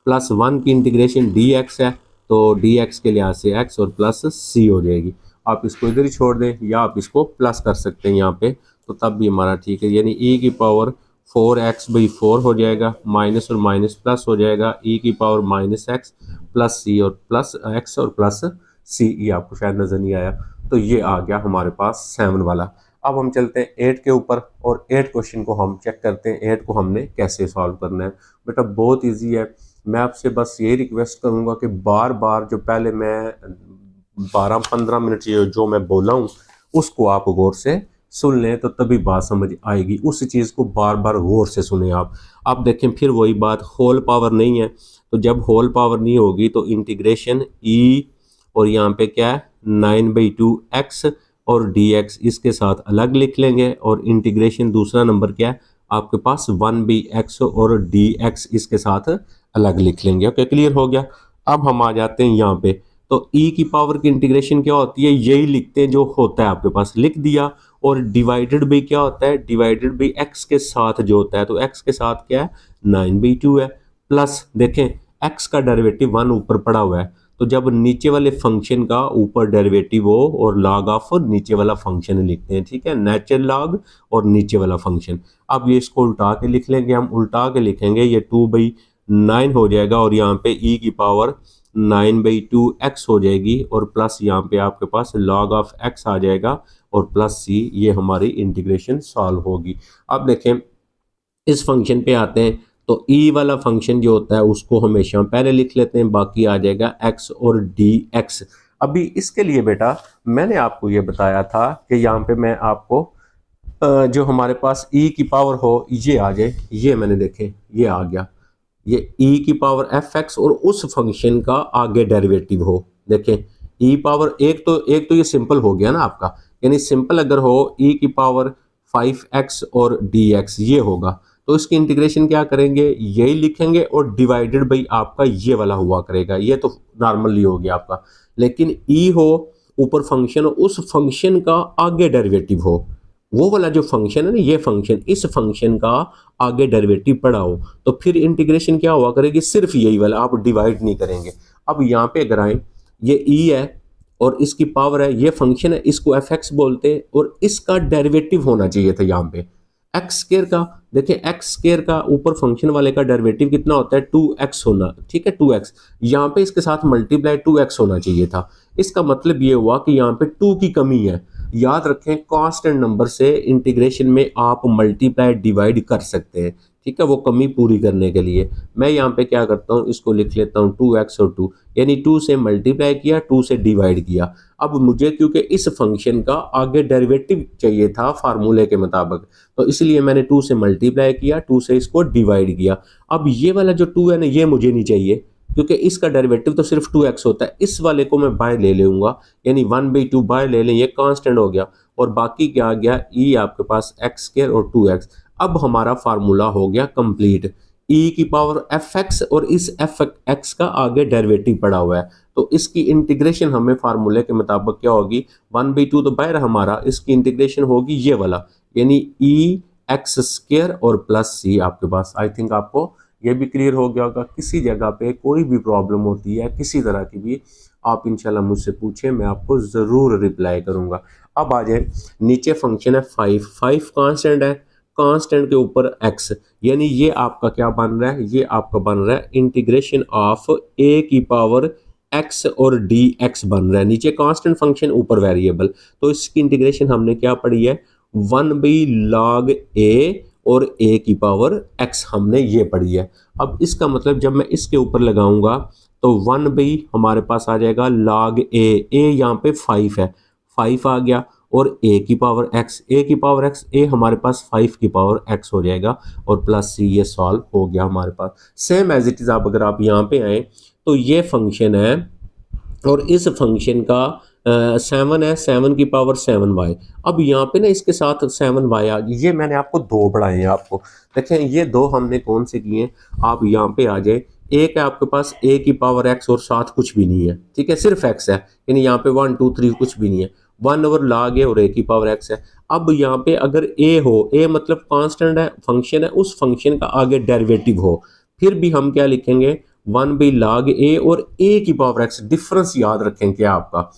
प्लस 1 की इंटीग्रेशन dx है तो dx के लिहाज से x और प्लस c हो जाएगी। आप इसको इधर ही छोड़ दें या आप इसको प्लस कर सकते हैं यहाँ पे तो तब भी हमारा ठीक है, यानी e की पावर 4x बाई 4 हो जाएगा, माइनस और माइनस प्लस हो जाएगा, e की पावर -x प्लस c और प्लस x और प्लस c, ये आपको शायद नज़र नहीं आया। तो ये आ गया हमारे पास 7 वाला। अब हम चलते हैं 8 के ऊपर और 8 क्वेश्चन को हम चेक करते हैं 8 को हमने कैसे सॉल्व करना है। बेटा बहुत इजी है, मैं आपसे बस ये रिक्वेस्ट करूंगा कि बार बार जो पहले मैं 12-15 मिनट ये जो मैं बोला हूँ उसको आप गौर से सुन लें, तो तभी बात समझ आएगी। उस चीज़ को बार बार गौर से सुने आप देखें फिर वही बात, होल पावर नहीं है, तो जब होल पावर नहीं होगी तो इंटीग्रेशन ई और यहाँ पे क्या है 9/2x और dx इसके साथ अलग लिख लेंगे, और इंटीग्रेशन दूसरा नंबर क्या है आपके पास 1/x और dx इसके साथ अलग लिख लेंगे। ओके क्लियर हो गया। अब हम आ जाते हैं यहाँ पे, तो e की पावर की इंटीग्रेशन क्या होती है, यही लिखते हैं जो होता है आपके पास, लिख दिया। और डिवाइडेड बाई क्या होता है, डिवाइडेड बाई x के साथ जो होता है, तो x के साथ क्या है 9/2 है, प्लस देखें x का डेरिवेटिव 1 ऊपर पड़ा हुआ है, तो जब नीचे वाले फंक्शन का ऊपर डेरिवेटिव हो और लॉग ऑफ नीचे वाला फंक्शन लिखते हैं, ठीक है, नेचुरल लॉग और नीचे वाला फंक्शन। अब ये इसको उल्टा के लिख लेंगे, हम उल्टा के लिखेंगे, ये 2/9 हो जाएगा और यहाँ पे e की पावर 9/2x हो जाएगी, और प्लस यहाँ पे आपके पास log ऑफ x आ जाएगा और प्लस c, ये हमारी इंटीग्रेशन सॉल्व होगी। अब देखें इस फंक्शन पे आते हैं, तो e वाला फंक्शन जो होता है उसको हमेशा पहले लिख लेते हैं, बाकी आ जाएगा x और dx। अभी इसके लिए बेटा मैंने आपको ये बताया था कि यहाँ पे मैं आपको जो हमारे पास e की पावर हो ये आ जाए, ये मैंने देखे ये आ गया, ये e की पावर fx और उस फंक्शन का आगे डेरिवेटिव हो। देखें e पावर एक तो ये सिंपल हो गया ना आपका, यानी सिंपल अगर हो e की पावर 5x और dx ये होगा, तो इसकी इंटीग्रेशन क्या करेंगे, यही लिखेंगे और डिवाइडेड बाई आपका ये वाला हुआ करेगा, ये तो नॉर्मली हो गया आपका। लेकिन e हो ऊपर फंक्शन हो, उस फंक्शन का आगे डेरिवेटिव हो, वो वाला जो फंक्शन है ना, ये फंक्शन, इस फंक्शन का आगे डेरिवेटिव पड़ा हो, तो फिर इंटीग्रेशन क्या हुआ करेगी, सिर्फ यही वाला, आप डिवाइड नहीं करेंगे। अब यहाँ पे अगर आए, ये e है और इसकी पावर है, ये फंक्शन है, इसको fx बोलते हैं, और इसका डेरिवेटिव होना चाहिए था यहाँ पे एक्स स्क्वायर का। देखिए एक्स स्क्वायर का ऊपर फंक्शन वाले का डेरिवेटिव कितना होता है 2x होना, ठीक है 2x, यहाँ पे इसके साथ मल्टीप्लाई 2x होना चाहिए था। इसका मतलब ये हुआ कि यहाँ पे 2 की कमी है। याद रखें कांस्टेंट नंबर से इंटीग्रेशन में आप मल्टीप्लाई डिवाइड कर सकते हैं, ठीक है, वो कमी पूरी करने के लिए। मैं यहाँ पे क्या करता हूँ, इसको लिख लेता हूँ 2x और 2, यानी 2 से मल्टीप्लाई किया, 2 से डिवाइड किया। अब मुझे क्योंकि इस फंक्शन का आगे डेरिवेटिव चाहिए था फार्मूले के मुताबिक, तो इसलिए मैंने 2 से मल्टीप्लाई किया, 2 से इसको डिवाइड किया। अब ये वाला जो 2 है ना, ये मुझे नहीं चाहिए क्योंकि इसका डेरिवेटिव तो सिर्फ 2x होता है। इस वाले को मैं बाय ले लूंगा, यानी 1/2 बाय ले लें, ये कांस्टेंट हो गया, और बाकी क्या आ गया e आपके पास x स्क्वायर और 2x। अब हमारा फार्मूला हो गया कंप्लीट, e की पावर fx और इस fx का आगे डेरिवेटिव पड़ा हुआ है, तो इसकी इंटीग्रेशन हमें फार्मूले के मुताबिक क्या होगी, 1/2 तो बाहर हमारा, इसकी इंटीग्रेशन होगी ये वाला, यानी e x स्क्वायर और प्लस c आपके पास। आई थिंक आपको ये भी क्लियर हो गया होगा। किसी जगह पे कोई भी प्रॉब्लम होती है किसी तरह की भी, आप इंशाल्लाह मुझसे पूछें, मैं आपको ज़रूर रिप्लाई करूंगा। अब आ जाए, नीचे फंक्शन है 5 कांस्टेंट है, कांस्टेंट के ऊपर x, यानी ये आपका क्या बन रहा है, ये आपका बन रहा है इंटीग्रेशन ऑफ a की पावर x और dx बन रहा है। नीचे कांस्टेंट फंक्शन ऊपर वेरिएबल, तो इसकी इंटीग्रेशन हमने क्या पढ़ी है 1/log a और a की पावर x हमने ये पढ़ी है। अब इसका मतलब जब मैं इसके ऊपर लगाऊंगा तो 1/ हमारे पास आ जाएगा log a, यहाँ पे 5 है, 5 आ गया, और a की पावर x, a हमारे पास 5 की पावर x हो जाएगा, और प्लस c, ये सॉल्व हो गया हमारे पास। सेम एज इट इज आप अगर आप यहाँ पे आए तो ये फंक्शन है और इस फंक्शन का 7 है, 7 की पावर 7y। अब यहाँ पे ना इसके साथ 7y आ गई, ये मैंने आपको दो बढ़ाए हैं। आपको देखें ये दो हमने कौन से किए, आप यहाँ पे आ जाए, एक है आपके पास a की पावर x और साथ कुछ भी नहीं है, ठीक है, सिर्फ x है, यानी यहाँ पे 1 2 3 कुछ भी नहीं है, 1/log a और a की पावर x है। अब यहाँ पे अगर a हो, a मतलब कांस्टेंट है, फंक्शन है, उस फंक्शन का आगे डेरिवेटिव हो, फिर भी हम क्या लिखेंगे 1/log a और a की पावर x। डिफरेंस याद रखें क्या आपका,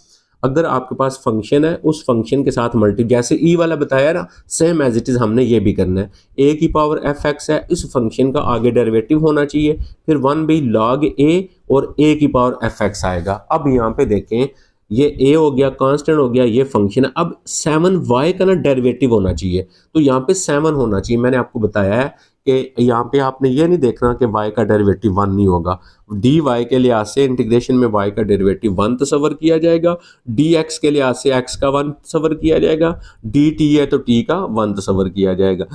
अगर आपके पास फंक्शन है उस फंक्शन के साथ मल्टी, जैसे ई वाला बताया ना, सेम एज इट इज हमने ये भी करना है। ए की पावर एफ एक्स है, इस फंक्शन का आगे डेरिवेटिव होना चाहिए, फिर 1/log a और ए की पावर एफ एक्स आएगा। अब यहाँ पे देखें ये ए हो गया, कांस्टेंट हो गया, ये फंक्शन है। अब 7y का ना डेरिवेटिव होना चाहिए, तो यहाँ पे 7 होना चाहिए। मैंने आपको बताया है कि यहाँ पे आपने ये नहीं देखना कि y का डेरिवेटिव 1 नहीं होगा। डी वाई के लिहाज से इंटीग्रेशन में y का डेरिवेटिव 1 तस्वर किया जाएगा, डी एक्स के लिहाज से x का 1 तस्वर किया जाएगा, डी टी है तो t का 1 तस्वर किया जाएगा।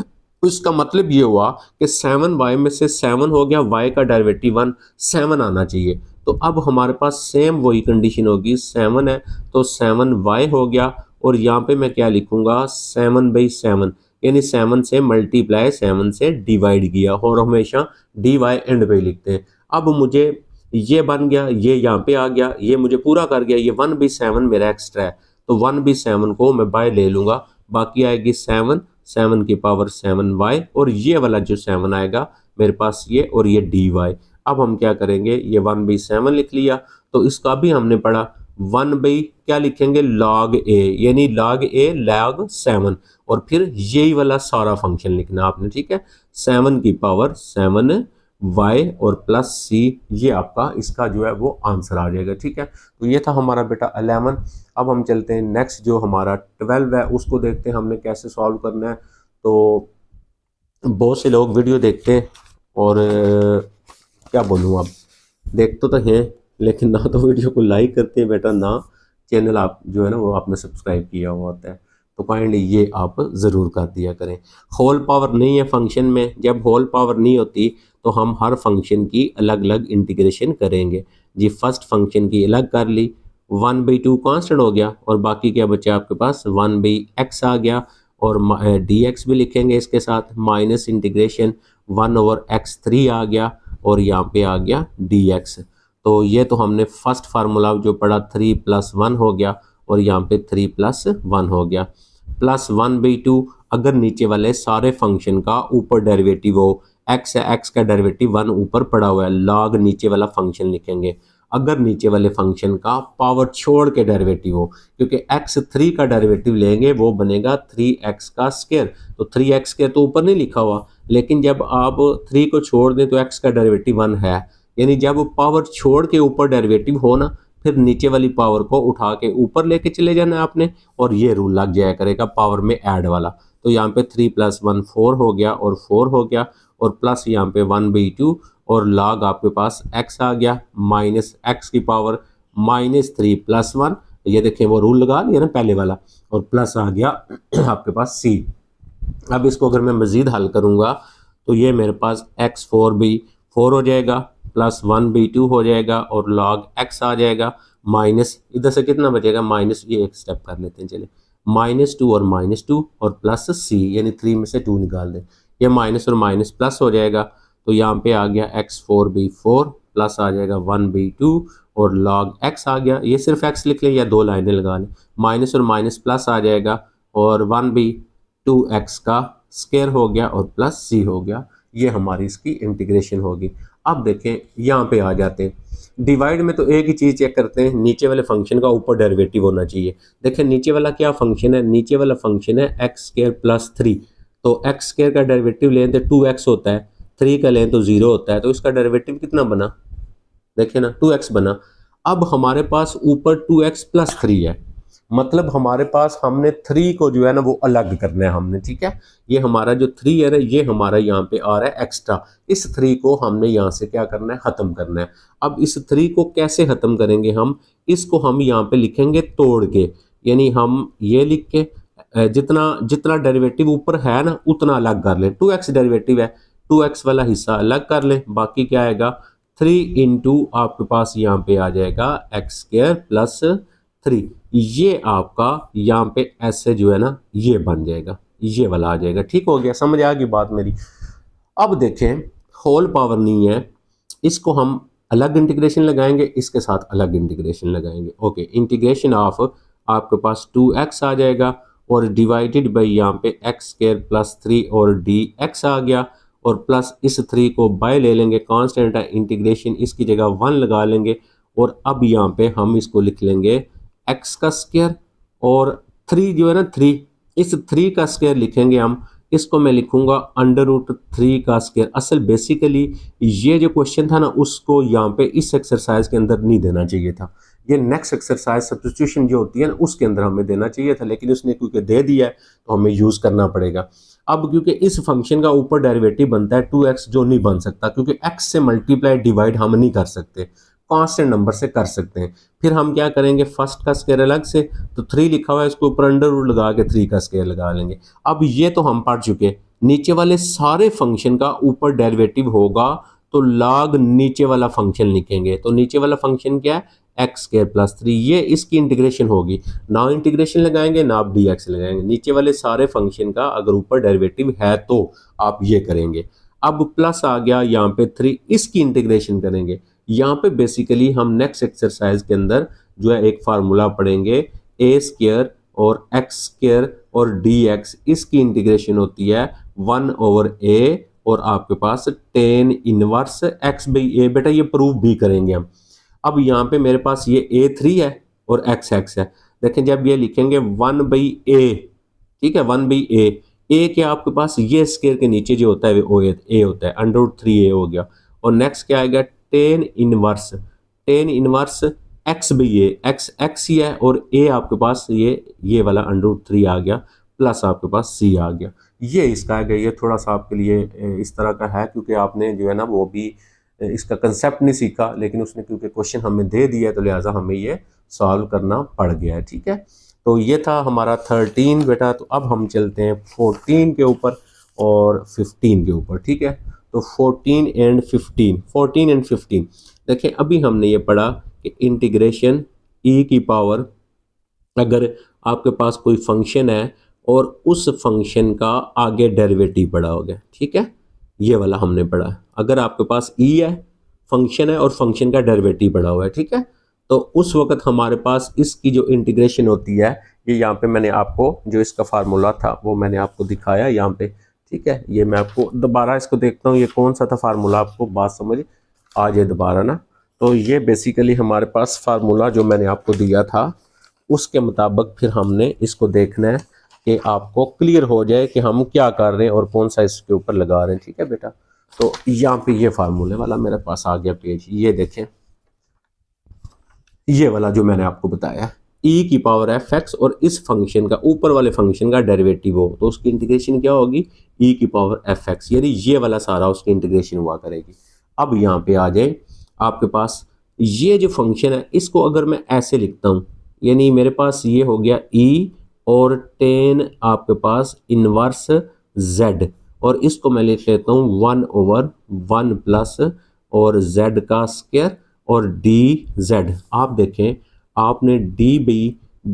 तो इसका मतलब ये हुआ कि 7y में से 7 हो गया, y का डेरिवेटिव 1, 7 आना चाहिए। तो अब हमारे पास सेम वही कंडीशन होगी, 7 है तो 7y हो गया, और यहाँ पे मैं क्या लिखूंगा 7/7, यानी 7 से मल्टीप्लाई 7 से डिवाइड किया, और हमेशा dy एंड पे लिखते हैं। अब मुझे ये बन गया, ये यहाँ पे आ गया, ये मुझे पूरा कर गया, ये 1/7 मेरा एक्स्ट्रा है, तो 1/7 को मैं बाय ले लूंगा, बाकी आएगी 7, 7 की पावर 7y, और ये वाला जो 7 आएगा मेरे पास ये, और ये dy। अब हम क्या करेंगे, ये 1/7 लिख लिया, तो इसका भी हमने पढ़ा 1 बाई क्या लिखेंगे log a, यानी log a log 7, और फिर यही वाला सारा फंक्शन लिखना आपने, ठीक है। 7 की पावर 7y और प्लस c, ये आपका इसका जो है वो आंसर आ जाएगा, ठीक है। तो ये था हमारा बेटा 11। अब हम चलते हैं नेक्स्ट, जो हमारा 12 है उसको देखते हैं हमने कैसे सॉल्व करना है। तो बहुत से लोग वीडियो देखते हैं और क्या बोलूँ, अब देखते तो हैं लेकिन ना तो वीडियो को लाइक करते हैं बेटा, ना चैनल आप जो है ना वो आपने सब्सक्राइब किया हुआ होता है, तो काइंडली ये आप ज़रूर कर दिया करें। होल पावर नहीं है फंक्शन में, जब होल पावर नहीं होती तो हम हर फंक्शन की अलग अलग इंटीग्रेशन करेंगे जी। फर्स्ट फंक्शन की अलग कर ली, 1/2 कांस्टेंट हो गया, और बाकी क्या बचा आपके पास 1/x आ गया, और dx भी लिखेंगे इसके साथ, माइनस इंटीग्रेशन 1/x3 आ गया, और यहाँ पे आ गया dx। तो ये तो हमने फर्स्ट फार्मूला जो पढ़ा 3 + 1 हो गया, और यहाँ पे 3 + 1 हो गया, प्लस 1/2। अगर नीचे वाले सारे फंक्शन का ऊपर डेरिवेटिव हो, x है, x का डेरिवेटिव 1 ऊपर पड़ा हुआ है, log नीचे वाला फंक्शन लिखेंगे। अगर नीचे वाले फंक्शन का पावर छोड़ के डेरिवेटिव हो, क्योंकि x3 का डेरिवेटिव लेंगे वो बनेगा 3x का स्क्वायर, तो 3x स्क्वायर तो ऊपर नहीं लिखा हुआ, लेकिन जब आप 3 को छोड़ दें तो x का डेरिवेटिव 1 है, यानी जब पावर छोड़ के ऊपर डेरिवेटिव हो ना, फिर नीचे वाली पावर को उठा के ऊपर लेके चले जाना है आपने, और ये रूल लग जाया करेगा पावर में ऐड वाला। तो यहाँ पे 3 + 1 4 हो गया, और 4 हो गया, और प्लस यहाँ पे 1/2, और log आपके पास x आ गया, माइनस x की पावर -3 + 1, ये देखें वो रूल लगा लिया ना पहले वाला, और प्लस आ गया आपके पास c। अब इसको अगर मैं मज़ीद हल करूँगा तो ये मेरे पास x4/4 हो जाएगा, प्लस 1/2 हो जाएगा, और log x आ जाएगा, माइनस इधर से कितना बचेगा, माइनस, ये एक स्टेप कर लेते हैं चले, -2 और -2 और प्लस c, यानी 3 में से 2 निकाल दें, ये माइनस और माइनस प्लस हो जाएगा। तो यहाँ पे आ गया x4/4 प्लस आ जाएगा 1/2, और log x आ गया, ये सिर्फ x लिख लें या 2 लाइनें लगा लें, माइनस और माइनस प्लस आ जाएगा, और 1/2x का स्क्वायर हो गया, और प्लस c हो गया। ये हमारी इसकी इंटीग्रेशन होगी। अब देखें यहाँ पे आ जाते हैं, डिवाइड में तो एक ही चीज़ चेक करते हैं, नीचे वाले फंक्शन का ऊपर डेरिवेटिव होना चाहिए। देखें नीचे वाला क्या फंक्शन है, नीचे वाला फंक्शन है x² + 3, तो x² का डेरिवेटिव लें तो 2x होता है, 3 का लें तो 0 होता है, तो इसका डेरिवेटिव कितना बना, देखिए ना 2x बना। अब हमारे पास ऊपर 2x + 3 है, मतलब हमारे पास हमने 3 को जो है ना वो अलग करना है हमने, ठीक है। ये हमारा जो 3 है ना, ये हमारा यहाँ पे आ रहा है एक्स्ट्रा, इस 3 को हमने यहाँ से क्या करना है, ख़त्म करना है। अब इस 3 को कैसे ख़त्म करेंगे हम, इसको हम यहाँ पे लिखेंगे तोड़ के, यानी हम ये लिख के जितना जितना डेरिवेटिव ऊपर है ना उतना अलग कर लें। 2x डेरिवेटिव है, 2x वाला हिस्सा अलग कर लें, बाकी क्या आएगा 3 इंटू आपके पास यहाँ पे आ जाएगा x² + 3, ये आपका यहाँ पे ऐसे जो है ना ये बन जाएगा, ये वाला आ जाएगा। ठीक हो गया, समझ आ गई बात मेरी। अब देखें होल पावर नहीं है, इसको हम अलग इंटीग्रेशन लगाएंगे, इसके साथ अलग इंटीग्रेशन लगाएंगे। ओके, इंटीग्रेशन ऑफ आपके पास 2x आ जाएगा, और डिवाइडेड बाई यहाँ पे x² + 3 और dx आ गया, और प्लस इस 3 को बाय ले लेंगे, कांस्टेंट है इंटीग्रेशन, इसकी जगह 1 लगा लेंगे, और अब यहाँ पे हम इसको लिख लेंगे x का स्क्वायर, और 3 जो है ना 3, इस 3 का स्क्वायर लिखेंगे हम, इसको मैं लिखूंगा √3 का स्क्वायर। असल बेसिकली ये जो क्वेश्चन था ना उसको यहाँ पे इस एक्सरसाइज के अंदर नहीं देना चाहिए था, ये नेक्स्ट एक्सरसाइज सब्स्टिट्यूशन जो होती है ना उसके अंदर हमें देना चाहिए था, लेकिन उसने क्योंकि दे दिया है तो हमें यूज़ करना पड़ेगा। अब क्योंकि इस फंक्शन का ऊपर डेरिवेटिव बनता है 2x जो नहीं बन सकता, क्योंकि x से मल्टीप्लाई डिवाइड हम नहीं कर सकते, कांस्टेंट नंबर से कर सकते हैं। फिर हम क्या करेंगे, फर्स्ट का स्क्वायर अलग से, तो 3 लिखा हुआ है इसके ऊपर अंडर रूट लगा के 3 का स्क्वायर लगा लेंगे। अब ये तो हम पढ़ चुके, नीचे वाले सारे फंक्शन का ऊपर डेरिवेटिव होगा तो log नीचे वाला फंक्शन लिखेंगे। तो नीचे वाला फंक्शन क्या है, एक्स स्क्वायर प्लस 3, ये इसकी इंटीग्रेशन होगी। ना इंटीग्रेशन लगाएंगे ना आप dx लगाएंगे, नीचे वाले सारे फंक्शन का अगर ऊपर डेरिवेटिव है तो आप ये करेंगे। अब प्लस आ गया यहाँ पे 3, इसकी इंटीग्रेशन करेंगे। यहाँ पे बेसिकली हम नेक्स्ट एक्सरसाइज के अंदर जो है एक फार्मूला पढ़ेंगे, ए स्क्वायर और एक्स स्क्वायर और dx, इसकी इंटीग्रेशन होती है 1/a और आपके पास tan inverse x by a। बेटा ये प्रूव भी करेंगे हम। अब यहाँ पे मेरे पास ये a3 है और x है। देखें जब ये लिखेंगे 1/a, ठीक है, 1/a, a क्या आपके पास ये स्क्वायर के नीचे जो होता है वो a होता है, √3a हो गया। और नेक्स्ट क्या आएगा, tan inverse x by a, x ही है और a आपके पास ये वाला √3 आ गया, प्लस आपके पास c आ गया। ये इसका है, ये थोड़ा सा आपके लिए इस तरह का है क्योंकि आपने जो है ना वो भी इसका कंसेप्ट नहीं सीखा, लेकिन उसने क्योंकि क्वेश्चन हमें दे दिया तो लिहाजा हमें ये सॉल्व करना पड़ गया है, ठीक है। तो ये था हमारा 13 बेटा। तो अब हम चलते हैं 14 के ऊपर और 15 के ऊपर, ठीक है। तो 14 एंड 15 देखिए अभी हमने ये पढ़ा कि इंटीग्रेशन e की पावर, अगर आपके पास कोई फंक्शन है और उस फंक्शन का आगे डेरिवेटिव पड़ा हो गया, ठीक है, ये वाला हमने पढ़ा। अगर आपके पास e है, फंक्शन है और फंक्शन का डेरिवेटिव पड़ा हुआ है, ठीक है, तो उस वक्त हमारे पास इसकी जो इंटीग्रेशन होती है, ये यहाँ पे मैंने आपको जो इसका फार्मूला था वो मैंने आपको दिखाया यहाँ पे, ठीक है। ये मैं आपको दोबारा इसको देखता हूँ, ये कौन सा था फार्मूला, आपको बात समझ आ जाए दोबारा ना। तो ये बेसिकली हमारे पास फार्मूला जो मैंने आपको दिया था उसके मुताबिक फिर हमने इसको देखना है कि आपको क्लियर हो जाए कि हम क्या कर रहे हैं और कौन सा इसके ऊपर लगा रहे हैं, ठीक है बेटा। तो यहाँ पे ये फार्मूले वाला मेरे पास आ गया पेज, ये देखें, ये वाला जो मैंने आपको बताया, e की पावर fx और इस फंक्शन का ऊपर वाले फंक्शन का डेरिवेटिव हो तो उसकी इंटीग्रेशन क्या होगी, e की पावर fx, यानी ये वाला सारा उसकी इंटीग्रेशन हुआ करेगी। अब यहाँ पे आ जाए आपके पास ये जो फंक्शन है, इसको अगर मैं ऐसे लिखता हूँ, यानी मेरे पास ये हो गया e और tan आपके पास इनवर्स z, और इसको मैं लिख लेता हूँ 1/1 प्लस और z का स्क्वायर और dz। आप देखें आपने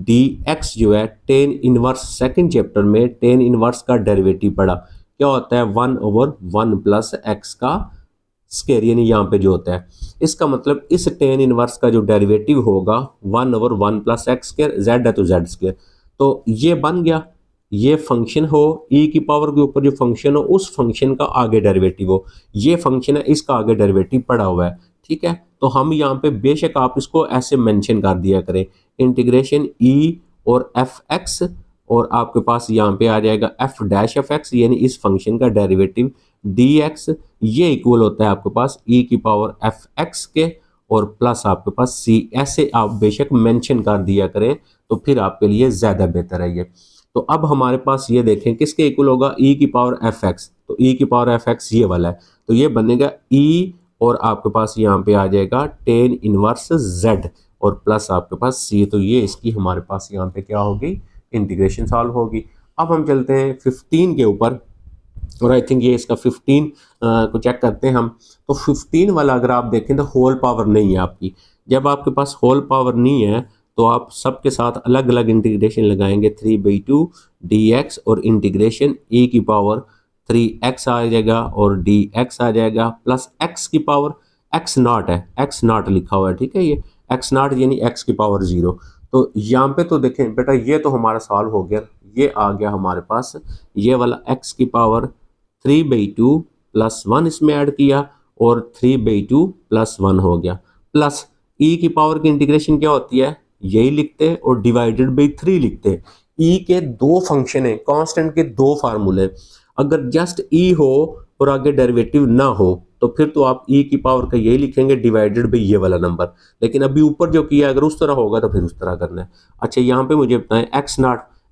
dx जो है tan इनवर्स सेकंड चैप्टर में tan इनवर्स का डेरिवेटिव पढ़ा, क्या होता है 1/1 प्लस x का स्क्वायर, यानी यहाँ पे जो होता है, इसका मतलब इस tan इनवर्स का जो डेरिवेटिव होगा 1/1 प्लस x स्क्वायर, z है तो z स्क्वायर। तो ये बन गया, ये फंक्शन हो e की पावर के ऊपर जो फंक्शन हो उस फंक्शन का आगे डेरिवेटिव हो, ये फंक्शन है इसका आगे डेरिवेटिव पड़ा हुआ है, ठीक है। तो हम यहाँ पे बेशक आप इसको ऐसे मेंशन कर दिया करें, इंटीग्रेशन e और fx, और आपके पास यहाँ पे आ जाएगा f'(x), यानी इस फंक्शन का डेरिवेटिव dx, ये इक्वल होता है आपके पास e की पावर fx के और प्लस आपके पास c, ऐसे आप बेशक मेंशन कर दिया करें तो फिर आपके लिए ज़्यादा बेहतर है ये। तो अब हमारे पास ये देखें किसके इक्वल होगा, e की पावर fx, तो e की पावर fx ये वाला है, तो ये बनेगा e और आपके पास यहाँ पे आ जाएगा tan इनवर्स z और प्लस आपके पास c, तो ये इसकी हमारे पास यहाँ पे क्या होगी, इंटीग्रेशन सॉल्व होगी। अब हम चलते हैं 15 के ऊपर, और आई थिंक ये इसका 15 को चेक करते हैं हम। तो 15 वाला अगर आप देखें तो होल पावर नहीं है आपकी, जब आपके पास होल पावर नहीं है तो आप सबके साथ अलग अलग इंटीग्रेशन लगाएंगे, 3/2 dx और इंटीग्रेशन e की पावर 3x आ जाएगा और dx आ जाएगा, प्लस x की पावर x0 है, x0 लिखा हुआ है, ठीक है, ये x0 यानी x की पावर 0। तो यहाँ पे तो देखें बेटा ये तो हमारा सॉल्व हो गया, ये आ गया हमारे पास ये वाला x की पावर 3/2 प्लस 1 इसमें ऐड किया और 3/2 प्लस 1 हो गया, प्लस e की पावर की इंटीग्रेशन क्या होती है, यही लिखते हैं और डिवाइडेड बाई 3 लिखते हैं। e के दो फंक्शन है, कांस्टेंट के दो फार्मूले, अगर जस्ट e हो और आगे डेरिवेटिव ना हो तो फिर तो आप e की पावर का यही लिखेंगे डिवाइडेड बाई ये वाला नंबर। लेकिन अभी ऊपर जो किया अगर उस तरह होगा तो फिर उस तरह करना है। अच्छा यहाँ पे मुझे बताएं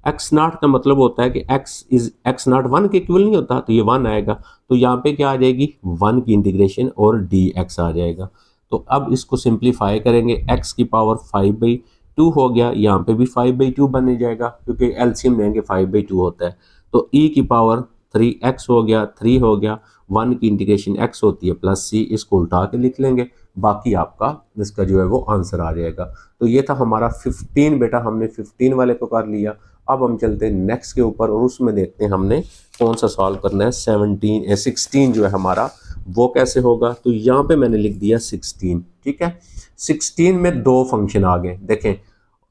एक्स नॉट का मतलब होता है कि एक्स नॉट 1 के इक्वल नहीं होता, तो ये 1 आएगा। तो यहाँ पे क्या आ जाएगी 1 की इंटीग्रेशन और डी एक्स आ जाएगा। तो अब इसको सिंप्लीफाई करेंगे, x की पावर 5/2 हो गया, यहाँ पे भी 5/2 बन जाएगा क्योंकि एलसीएम लेंगे 5/2 होता है। तो e की पावर 3x हो गया, 3 हो गया, 1 की इंटीग्रेशन x होती है प्लस c, इसको उल्टा के लिख लेंगे, बाकी आपका इसका जो है वो आंसर आ जाएगा। तो ये था हमारा 15 बेटा, हमने 15 वाले को कर लिया। अब हम चलते हैं नेक्स्ट के ऊपर और उसमें देखते हैं हमने कौन सा सॉल्व करना है। 16 जो है हमारा वो कैसे होगा। तो यहाँ पे मैंने लिख दिया 16, ठीक है। 16 में दो फंक्शन आ गए, देखें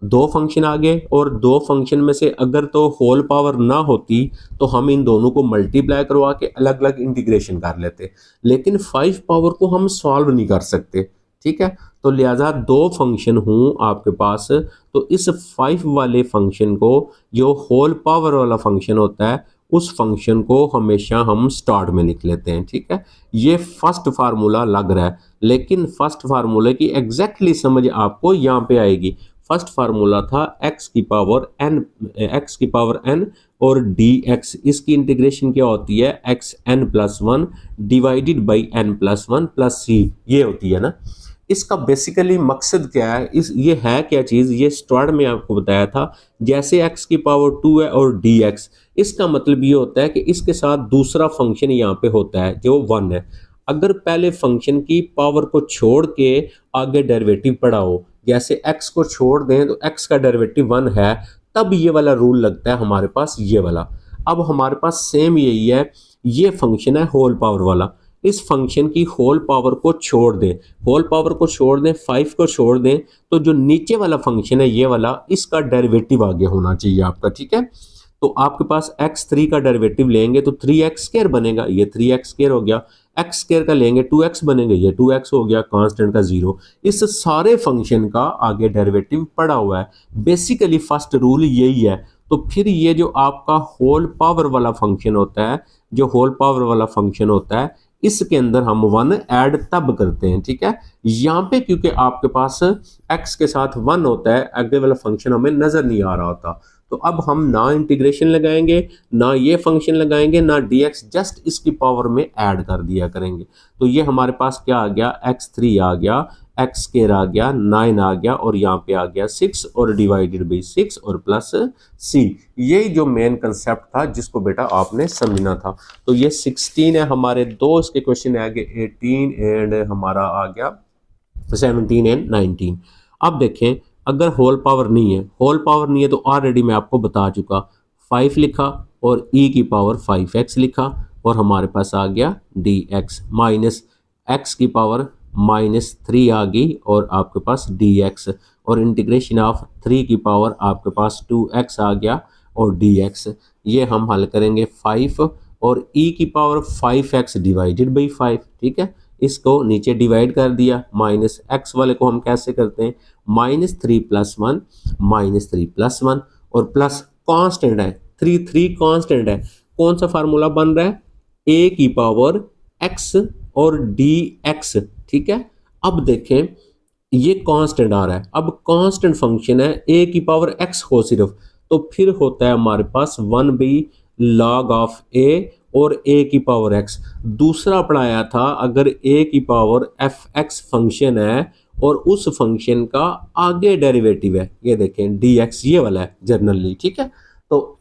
दो फंक्शन आ गए, और दो फंक्शन में से अगर तो होल पावर ना होती तो हम इन दोनों को मल्टीप्लाई करवा के अलग अलग इंटीग्रेशन कर लेते, लेकिन 5 पावर को हम सॉल्व नहीं कर सकते, ठीक है। तो लिहाजा दो फंक्शन हूँ आपके पास, तो इस 5 वाले फंक्शन को, जो होल पावर वाला फंक्शन होता है, उस फंक्शन को हमेशा हम स्टार्ट में लिख लेते हैं, ठीक है। ये फर्स्ट फार्मूला लग रहा है, लेकिन फर्स्ट फार्मूले की एग्जैक्टली समझ आपको यहाँ पे आएगी। फर्स्ट फार्मूला था x की पावर n और dx, इसकी इंटीग्रेशन क्या होती है xn+1 divided by n+1 plus c, ये होती है ना। इसका बेसिकली मकसद क्या है, ये है क्या चीज़, ये स्टार्ट में आपको बताया था। जैसे x की पावर 2 है और dx, इसका मतलब ये होता है कि इसके साथ दूसरा फंक्शन यहाँ पे होता है जो 1 है। अगर पहले फंक्शन की पावर को छोड़ के आगे डेरिवेटिव पढ़ाओ, जैसे x को छोड़ दें तो x का डेरिवेटिव 1 है, तब ये वाला रूल लगता है हमारे पास, ये वाला। अब हमारे पास सेम यही है, ये फंक्शन है होल पावर वाला, इस फंक्शन की होल पावर को छोड़ दें, 5 को छोड़ दें, तो जो नीचे वाला फंक्शन है ये वाला, इसका डेरिवेटिव आगे होना चाहिए आपका, ठीक है। तो आपके पास x3 का डेरिवेटिव लेंगे तो 3x² बनेगा, ये 3x² हो गया। x² का लेंगे 2x बनेगा, ये 2x हो गया, कांस्टेंट का 0। इस सारे फंक्शन का आगे डेरिवेटिव पड़ा हुआ है, बेसिकली फर्स्ट रूल यही है। तो फिर ये जो आपका होल पावर वाला फंक्शन होता है, जो होल पावर वाला फंक्शन होता है, इसके अंदर हम 1 ऐड तब करते हैं, ठीक है। यहाँ पे क्योंकि आपके पास x के साथ 1 होता है, आगे वाला फंक्शन हमें नजर नहीं आ रहा होता, तो अब हम ना इंटीग्रेशन लगाएंगे, ना ये फंक्शन लगाएंगे, ना dx, जस्ट इसकी पावर में ऐड कर दिया करेंगे। तो ये हमारे पास क्या आ गया, x3 आ गया, x² आ गया, 9 आ गया, और यहाँ पे आ गया 6 और डिवाइडेड बाई 6 और प्लस c। यही जो मेन कंसेप्ट था जिसको बेटा आपने समझना था। तो ये 16 है हमारे, दो इसके क्वेश्चन आ गए 18 एंड हमारा आ गया 17 एंड 19। अब देखें अगर होल पावर नहीं है तो ऑलरेडी मैं आपको बता चुका, 5 लिखा और e की पावर 5x लिखा, और हमारे पास आ गया dx माइनस x की पावर -3 आ गई, और आपके पास dx, और इंटीग्रेशन ऑफ 3 की पावर आपके पास 2x आ गया और dx। ये हम हल करेंगे 5 और e की पावर 5x डिवाइडेड बाई 5, ठीक है। इसको नीचे डिवाइड कर दिया, माइनस x वाले को हम कैसे करते हैं, -3+1 और प्लस कांस्टेंट है 3 कांस्टेंट है। कौन सा फार्मूला बन रहा है, a की पावर x और dx, ठीक है। अब देखें ये कांस्टेंट आ रहा है, अब कांस्टेंट फंक्शन है, a की पावर x हो सिर्फ, तो फिर होता है हमारे पास 1/log ऑफ a और a की पावर x। दूसरा पढ़ाया था, अगर a की पावर fx फंक्शन है और उस फंक्शन का आगे डेरिवेटिव है, ये देखें dx, ये वाला है जनरली, ठीक है। तो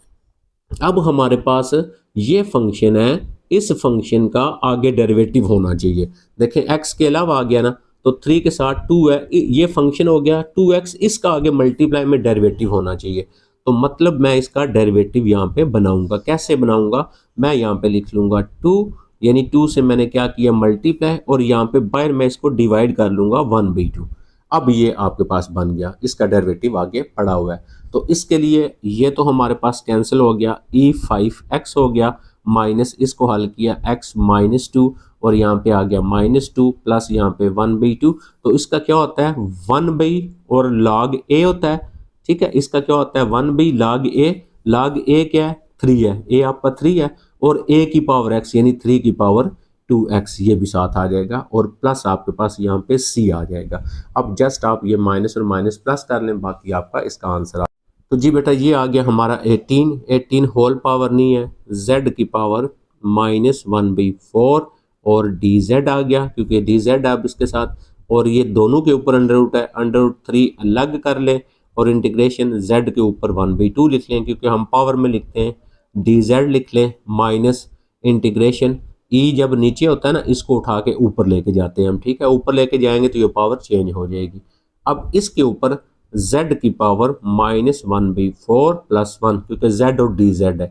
अब हमारे पास ये फंक्शन है, इस फंक्शन का आगे डेरिवेटिव होना चाहिए। देखें x के अलावा आ गया ना, तो 3 के साथ 2 है, ये फंक्शन हो गया 2x, इसका आगे मल्टीप्लाई में डेरिवेटिव होना चाहिए। तो मतलब मैं इसका डेरिवेटिव यहाँ पे बनाऊंगा, कैसे बनाऊंगा, मैं यहाँ पे लिख लूंगा 2, यानी 2 से मैंने क्या किया मल्टीप्लाई, और यहाँ पे बाहर मैं इसको डिवाइड कर लूंगा 1/2। अब ये आपके पास बन गया, इसका डेरिवेटिव आगे पड़ा हुआ है। तो इसके लिए ये तो हमारे पास कैंसिल हो गया, e5x हो गया, माइनस इसको हल किया x -2, और यहाँ पे आ गया -2 प्लस यहाँ पे 1/2। तो इसका क्या होता है 1 और log a होता है, ठीक है। इसका क्या होता है 1/log a, log a क्या है 3 है, a आपका 3 है, और a की पावर x यानी 3 की पावर 2x ये भी साथ आ जाएगा और प्लस आपके पास यहाँ पे c आ जाएगा। अब जस्ट आप ये माइनस और माइनस प्लस कर लें, बाकी आपका इसका आंसर आ। तो जी बेटा ये आ गया हमारा 18 होल पावर नहीं है, z की पावर -1/4 और dz आ गया क्योंकि dz अब इसके साथ, और ये दोनों के ऊपर अंडर रूट है, अंडर रूट 3 अलग कर लें और इंटीग्रेशन z के ऊपर 1/2 लिख लें क्योंकि हम पावर में लिखते हैं, dz लिख लें माइनस इंटीग्रेशन ई जब नीचे होता है ना इसको उठा के ऊपर लेके जाते हैं हम, ठीक है, ऊपर लेके जाएंगे तो ये पावर चेंज हो जाएगी। अब इसके ऊपर z की पावर -1/4 + 1 क्योंकि z और dz है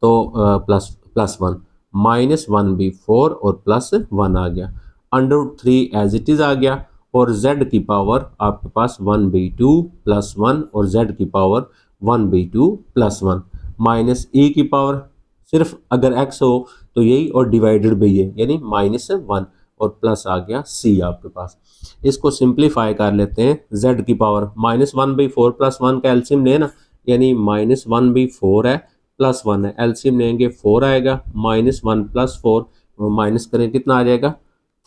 तो +1 -1/4 और +1 आ गया, √3 एज इट इज आ गया और z की पावर आपके पास 1/2 + 1 और z की पावर 1/2 + 1 माइनस e की पावर सिर्फ अगर x हो तो यही और डिवाइडेड बाई ये यानी -1 और प्लस आ गया c आपके पास। इसको सिंप्लीफाई कर लेते हैं, z की पावर -1/4 + 1 का एलसीएम लेना यानी -1/4 है प्लस 1 है, एलसीएम लेंगे 4 आएगा, -1 + 4 माइनस करें कितना आ जाएगा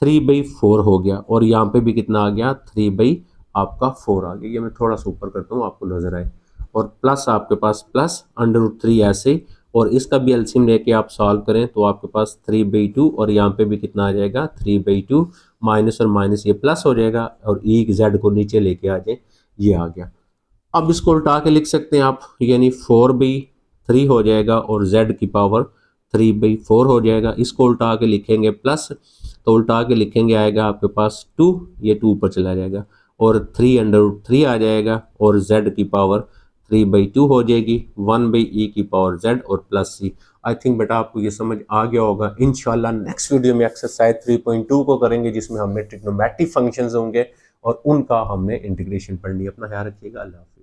3/4 हो गया और यहाँ पे भी कितना आ गया 3/4 आ गया। ये मैं थोड़ा सा ऊपर करता हूँ आपको नजर आए, और प्लस आपके पास प्लस √3 ऐसे, और इसका भी एलसीएम लेके आप सॉल्व करें तो आपके पास 3/2 और यहाँ पे भी कितना आ जाएगा 3/2, माइनस और माइनस ये प्लस हो जाएगा और ई जेड को नीचे लेके आ जाए, ये आ गया। अब इसको उल्टा के लिख सकते हैं आप, यानी 4/3 हो जाएगा और z की पावर 3/4 हो जाएगा। इसको उल्टा के लिखेंगे प्लस, तो उल्टा के लिखेंगे आएगा आपके पास 2, ये 2 ऊपर चला जाएगा और 3/3 आ जाएगा और z की पावर 3/2 हो जाएगी, 1/e की पावर z और प्लस c। आई थिंक बेटा आपको ये समझ आ गया होगा। इंशाल्लाह नेक्स्ट वीडियो में एक्सरसाइज 3.2 को करेंगे जिसमें हमें ट्रिग्नोमेट्रिक फंक्शंस होंगे और उनका हमने इंटीग्रेशन पढ़नी है। अपना ख्याल रखिएगा, अल्लाह हाफिज़।